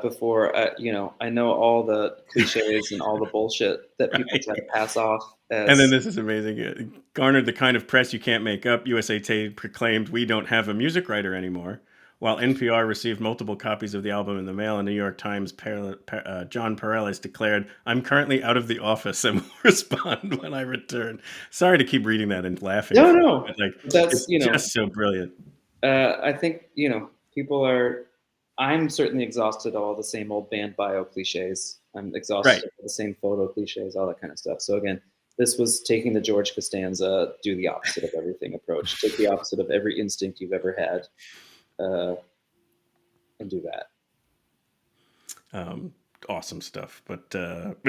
S9: before, I know all the cliches and all the bullshit that people try to pass off.
S3: And then this is amazing. It garnered the kind of press you can't make up. USA Today proclaimed, "We don't have a music writer anymore." While NPR received multiple copies of the album in the mail, and New York Times, John Pareles declared, "I'm currently out of the office and will respond when I return." Sorry to keep reading that and laughing.
S9: No.
S3: But like,
S9: That's,
S3: it's just so brilliant.
S9: I think, people are, I'm certainly exhausted of all the same old band bio cliches. I'm exhausted of the same photo cliches, all that kind of stuff. So again, this was taking the George Costanza, do the opposite of everything approach. Take the opposite of every instinct you've ever had, and do that.
S3: Awesome stuff. But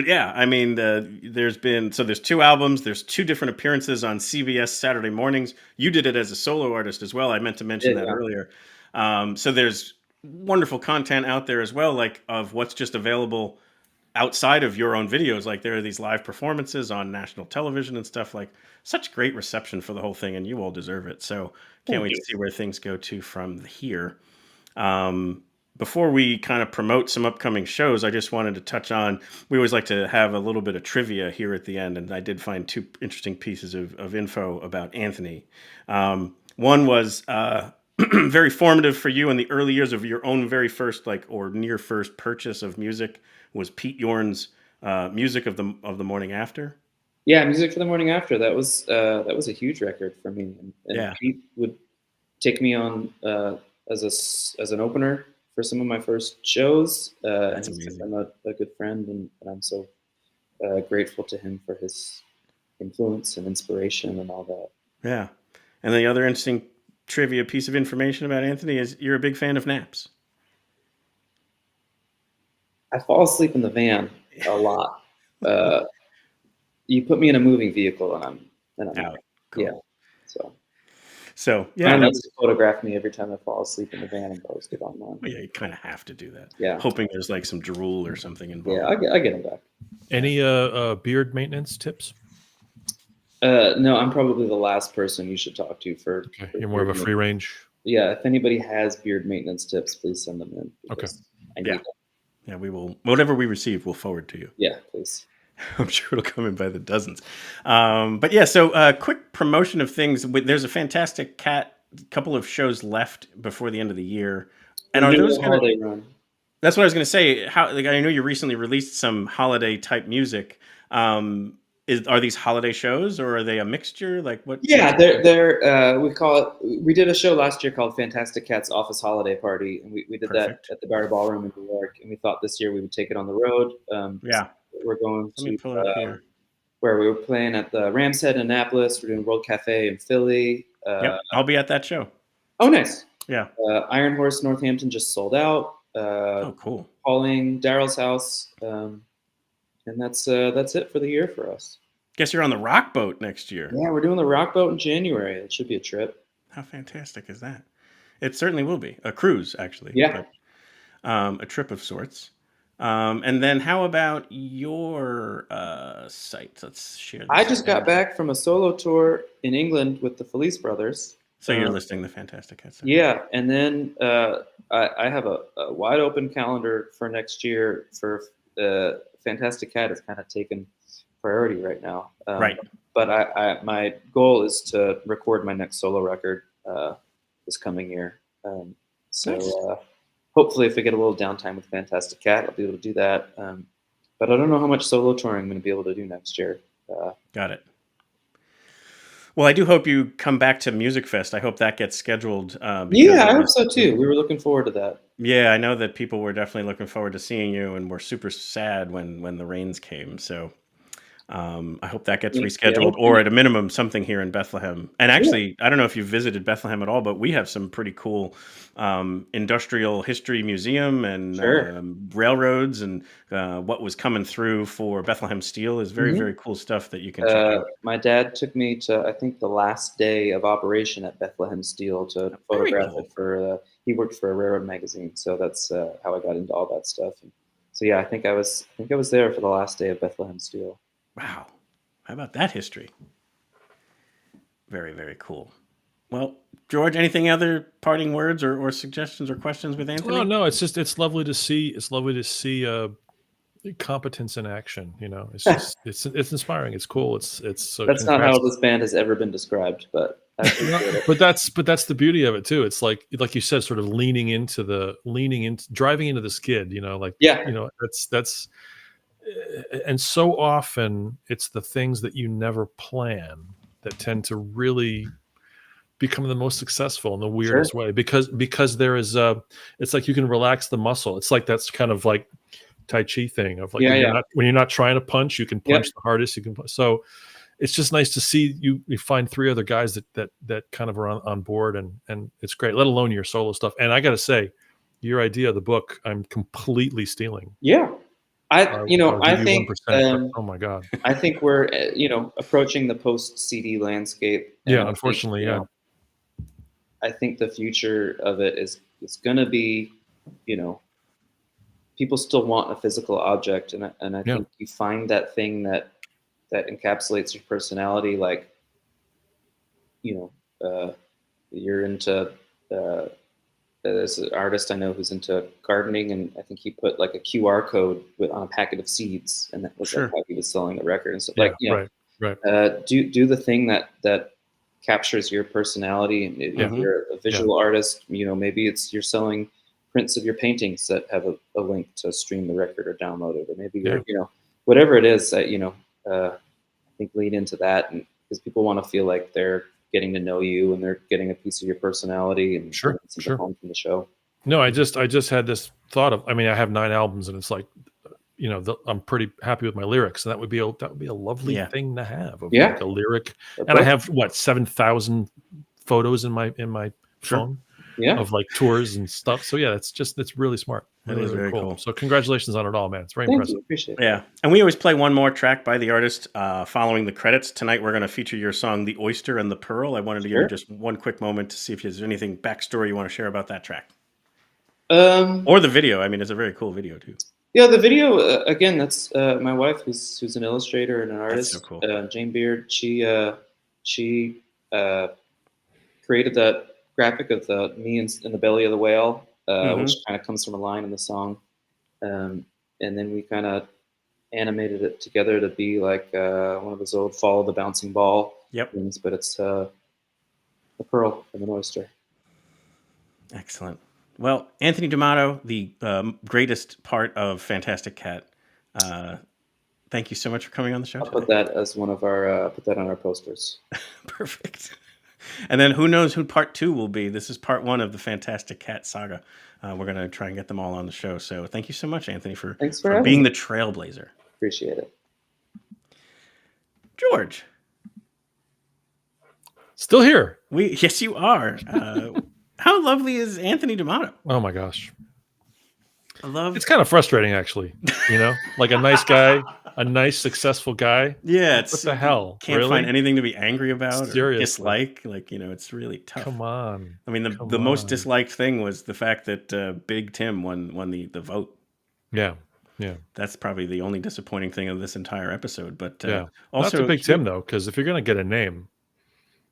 S3: yeah, I mean, there's 2 albums. There's 2 different appearances on CBS Saturday mornings. You did it as a solo artist as well. I meant to mention that earlier. So there's wonderful content out there as well, like of what's just available outside of your own videos. Like there are these live performances on national television and stuff. Like such great reception for the whole thing, and you all deserve it. So can't wait to see where things go to from here. Before we kind of promote some upcoming shows, I just wanted to touch on, we always like to have a little bit of trivia here at the end, and I did find 2 interesting pieces of info about Anthony. One was very formative for you in the early years of your own very first, or near first purchase of music, was Pete Yorn's Music of the Morning After.
S9: Yeah, Music for the Morning After. That was a huge record for me. And Pete would take me on as an opener for some of my first shows.
S3: That's
S9: and
S3: amazing.
S9: I'm a good friend, and I'm so grateful to him for his influence and inspiration and all that.
S3: Yeah. And the other interesting trivia piece of information about Anthony is you're a big fan of naps.
S9: I fall asleep in the van a lot. You put me in a moving vehicle and I'm out. Cool. Yeah.
S3: So yeah,
S9: I to photograph me every time I fall asleep in the van and post it online.
S3: Yeah, you kind of have to do that.
S9: Yeah.
S3: Hoping there's some drool or something involved.
S9: Yeah, I get them back.
S5: Any beard maintenance tips?
S9: No, I'm probably the last person you should talk to for.
S5: Okay. You're more of a free range.
S9: Yeah, if anybody has beard maintenance tips, please send them in.
S5: Okay.
S9: I need them.
S3: Yeah, we will. Whatever we receive, we'll forward to you.
S9: Yeah, please.
S3: I'm sure it'll come in by the dozens. But yeah, so quick promotion of things. There's a Fantastic Cat couple of shows left before the end of the year. And are those
S9: holiday run?
S3: That's what I was going to say. I know you recently released some holiday type music. Are these holiday shows, or are they a mixture? What?
S9: Yeah, they're we call it. We did a show last year called Fantastic Cat's Office Holiday Party, and we did that at the Barry Ballroom in New York. And we thought this year we would take it on the road.
S3: Yeah.
S9: We're going to where we were playing at the Ram's Head in Annapolis. We're doing World Cafe in Philly.
S3: Yep, I'll be at that show.
S9: Oh, nice.
S3: Yeah.
S9: Iron Horse Northampton just sold out.
S3: Oh, cool.
S9: Calling Daryl's house, and that's it for the year for us.
S3: Guess you're on the Rock Boat next year.
S9: Yeah, we're doing the Rock Boat in January. It should be a trip.
S3: How fantastic is that? It certainly will be a cruise, actually.
S9: Yeah.
S3: But, a trip of sorts. And then how about your site? Let's share this.
S9: I just got back from a solo tour in England with the Felice Brothers.
S3: So you're listing the Fantastic Cat site.
S9: Yeah, and then I have a wide open calendar for next year for Fantastic Cat is kind of taken priority right now.
S3: Right.
S9: But my goal is to record my next solo record this coming year.
S3: Nice.
S9: Hopefully, if we get a little downtime with Fantastic Cat, I'll be able to do that. But I don't know how much solo touring I'm going to be able to do next year.
S3: Got it. Well, I do hope you come back to Music Fest. I hope that gets scheduled.
S9: Yeah, I hope so too. We were looking forward to that.
S3: Yeah, I know that people were definitely looking forward to seeing you, and were super sad when the rains came. So I hope that gets rescheduled, or at a minimum, something here in Bethlehem. And actually, I don't know if you've visited Bethlehem at all, but we have some pretty cool industrial history museum and railroads, and what was coming through for Bethlehem Steel is very, very cool stuff that you can check out.
S9: My dad took me to, I think, the last day of operation at Bethlehem Steel to photograph it for. He worked for a railroad magazine, so that's how I got into all that stuff. And so yeah, I think I was there for the last day of Bethlehem Steel.
S3: Wow. How about that history? Very, very cool. Well, George, anything other parting words or suggestions or questions with Anthony?
S5: Oh, no, it's lovely to see competence in action. It's just it's inspiring. It's cool. It's so
S9: that's not how this band has ever been described, but I appreciate it.
S5: But that's the beauty of it too. It's like you said, sort of driving into the skid.
S9: Yeah.
S5: That's and so often it's the things that you never plan that tend to really become the most successful in the weirdest way, because there is it's like you can relax the muscle. It's like that's kind of like Tai Chi thing of like when you're not trying to punch, you can punch the hardest you can. So it's just nice to see you find 3 other guys that kind of are on board, and it's great, let alone your solo stuff. And I got to say, your idea of the book, I'm completely stealing.
S9: Yeah. I think,
S5: 1%, oh my God.
S9: I think we're, approaching the post CD landscape.
S5: Yeah. Unfortunately.
S9: I think the future of it is going to be, people still want a physical object. And I think you find that thing that encapsulates your personality. Like, you're into, there's an artist I know who's into gardening, and I think he put like a QR code on a packet of seeds, and that was like how he was selling the record and stuff. Right. Do the thing that captures your personality. And if you're a visual artist, maybe you're selling prints of your paintings that have a link to stream the record or download it, or maybe you're, whatever it is that I think lean into that, and because people want to feel like they're getting to know you and they're getting a piece of your personality and home from the show.
S5: No, I just had this thought of, I have 9 albums, and it's like, I'm pretty happy with my lyrics, and that would be a lovely thing to have, like a lyric. And I have 7,000 photos in my phone of like tours and stuff. So it's really smart.
S3: That is very cool.
S5: So congratulations on it all, man. It's very impressive.
S9: You. Appreciate it.
S3: Yeah. And we always play one more track by the artist following the credits. Tonight we're going to feature your song, The Oyster and the Pearl. I wanted to give you just one quick moment to see if there's anything backstory you want to share about that track. Or the video. It's a very cool video too.
S9: Yeah, the video, again, that's my wife, who's an illustrator and an artist.
S3: That's so cool.
S9: Jane Beard. She created that graphic of me in the belly of the whale, which kind of comes from a line in the song. And then we kind of animated it together to be like one of those old Follow the Bouncing Ball things, but it's a pearl and an oyster.
S3: Excellent. Well, Anthony D'Amato, the greatest part of Fantastic Cat. Thank you so much for coming on the show.
S9: I'll put that as one of our put that on our posters.
S3: Perfect. And then who knows who part 2 will be. This is part 1 of the Fantastic Cat saga. We're going to try and get them all on the show. So thank you so much, Anthony, for being the trailblazer.
S9: Appreciate it.
S3: George.
S5: Still here.
S3: Yes, you are. How lovely is Anthony D'Amato?
S5: Oh my gosh.
S3: It's
S5: kind of frustrating, actually. Like a nice guy, a nice, successful guy.
S3: Yeah,
S5: what the hell?
S3: Can't find anything to be angry about
S5: Seriously.
S3: or dislike. Like, it's really tough.
S5: Come on.
S3: The most disliked thing was the fact that Big Tim won the vote.
S5: Yeah.
S3: That's probably the only disappointing thing of this entire episode. But
S5: also, not to Big Tim though, because if you're gonna get a name.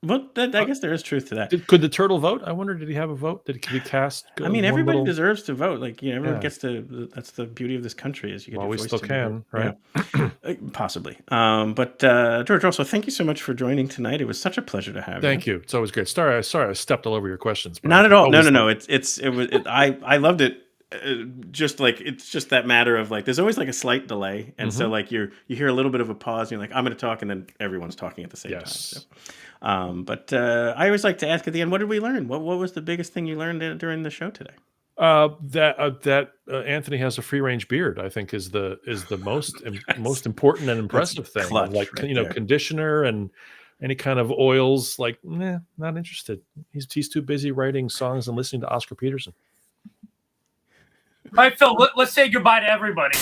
S3: Well, I guess there is truth to that.
S5: Could the turtle vote? I wonder, did he have a vote? Could he cast?
S3: Everybody deserves to vote. Like, everyone gets to. That's the beauty of this country is you get.
S5: Well,
S3: your
S5: we
S3: voice
S5: still can, right?
S3: Yeah. Possibly. But George, also thank you so much for joining tonight. It was such a pleasure to have you.
S5: Thank you. It's always great. Sorry, I stepped all over your questions.
S3: Not at all. No. I loved it. Just like it's just that matter of like there's always like a slight delay, and so like you hear a little bit of a pause. And you're like, I'm going to talk, and then everyone's talking at the same time. So. But I always like to ask at the end, what did we learn? What was the biggest thing you learned during the show today?
S5: That Anthony has a free range beard, I think is the most important and impressive thing. Like conditioner and any kind of oils. Like, not interested. He's too busy writing songs and listening to Oscar Peterson.
S14: All right, Phil, let's say goodbye to everybody.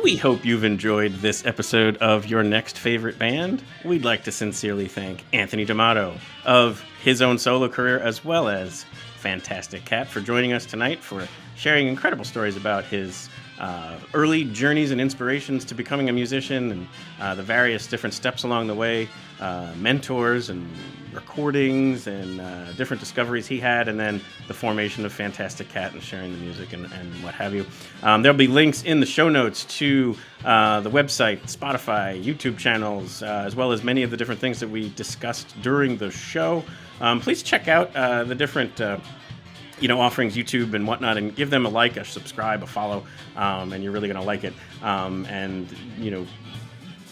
S3: We hope you've enjoyed this episode of Your Next Favorite Band. We'd like to sincerely thank Anthony D'Amato of his own solo career as well as Fantastic Cat for joining us tonight, for sharing incredible stories about his early journeys and inspirations to becoming a musician and the various different steps along the way, mentors and recordings and different discoveries he had, and then the formation of Fantastic Cat and sharing the music and what have you. There'll be links in the show notes to the website, Spotify, YouTube channels, as well as many of the different things that we discussed during the show. Please check out the different offerings, YouTube and whatnot, and give them a like, a subscribe, a follow, and you're really going to like it.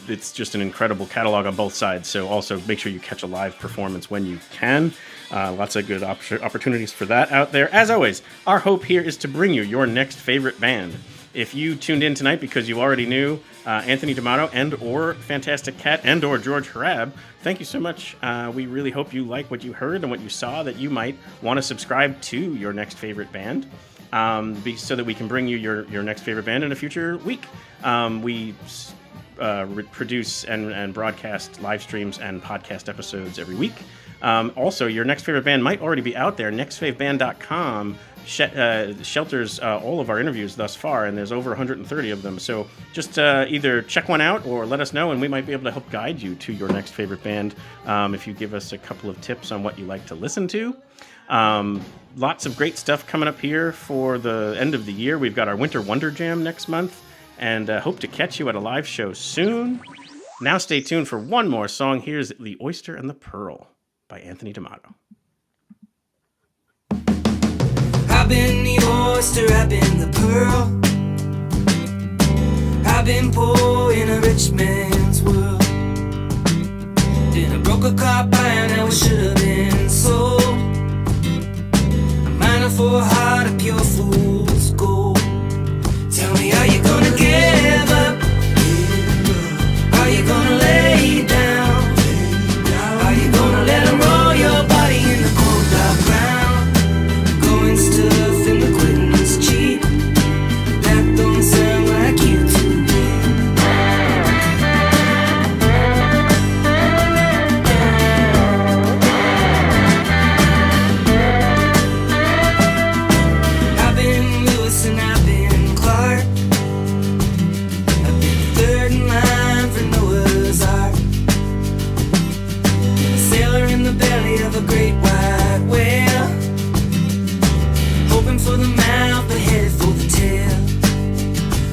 S3: It's just an incredible catalog on both sides. So also make sure you catch a live performance when you can. Lots of good opportunities for that out there. As always, our hope here is to bring you your next favorite band. If you tuned in tonight because you already knew Anthony D'Amato and or Fantastic Cat and or George Hrab, thank you so much. We really hope you like what you heard and what you saw, that you might want to subscribe to your next favorite band, so that we can bring you your next favorite band in a future week. We produce and broadcast live streams and podcast episodes every week. Also, your next favorite band might already be out there. nextfavband.com shelters all of our interviews thus far, and there's over 130 of them. So just either check one out or let us know, and we might be able to help guide you to your next favorite band if you give us a couple of tips on what you like to listen to. Lots of great stuff coming up here for the end of the year. We've got our Winter Wonder Jam next month, and hope to catch you at a live show soon. Now stay tuned for one more song. Here's The Oyster and the Pearl by Anthony D'Amato.
S8: I've been the oyster, I've been the pearl. I've been poor in a rich man's world. Been a broker caught buying that we should have been sold. A miner for a heart of pure fool's gold. Tell me, are you gonna give up? Are you gonna lay down? Are you gonna let them roll your body in the cold dark ground? Going stuff and the quitting's cheap. That don't sound like you to me. I've been Lewis and I've been Clark. I've been third in line for Noah's Ark. A sailor in the belly of a great white whale, hoping for the mouth but headed for the tail.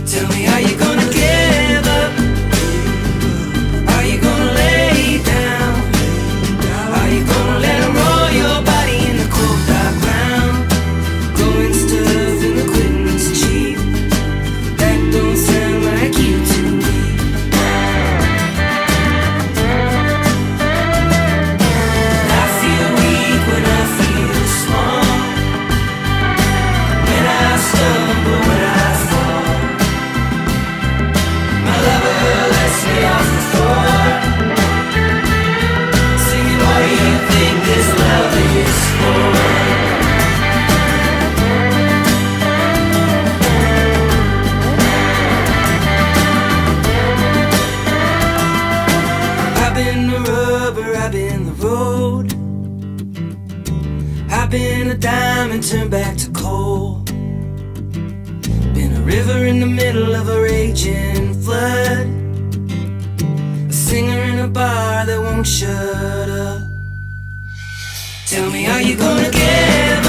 S8: Tell me, are you gonna give up? Are you gonna lay down? Are you gonna let them roll your body in the cold dark ground? Going stuff and the quitting's cheap. That don't sound like you to me. I feel weak when I feel small. When I stumble, when I fall, my lover lets me off the floor, singing, what do you think this love is for? I've been the rubber, I've been the road. I've been a diamond turned back to coal. Been a river in the middle of a raging flood. A singer in a bar that won't shut up. Tell me, are you gonna give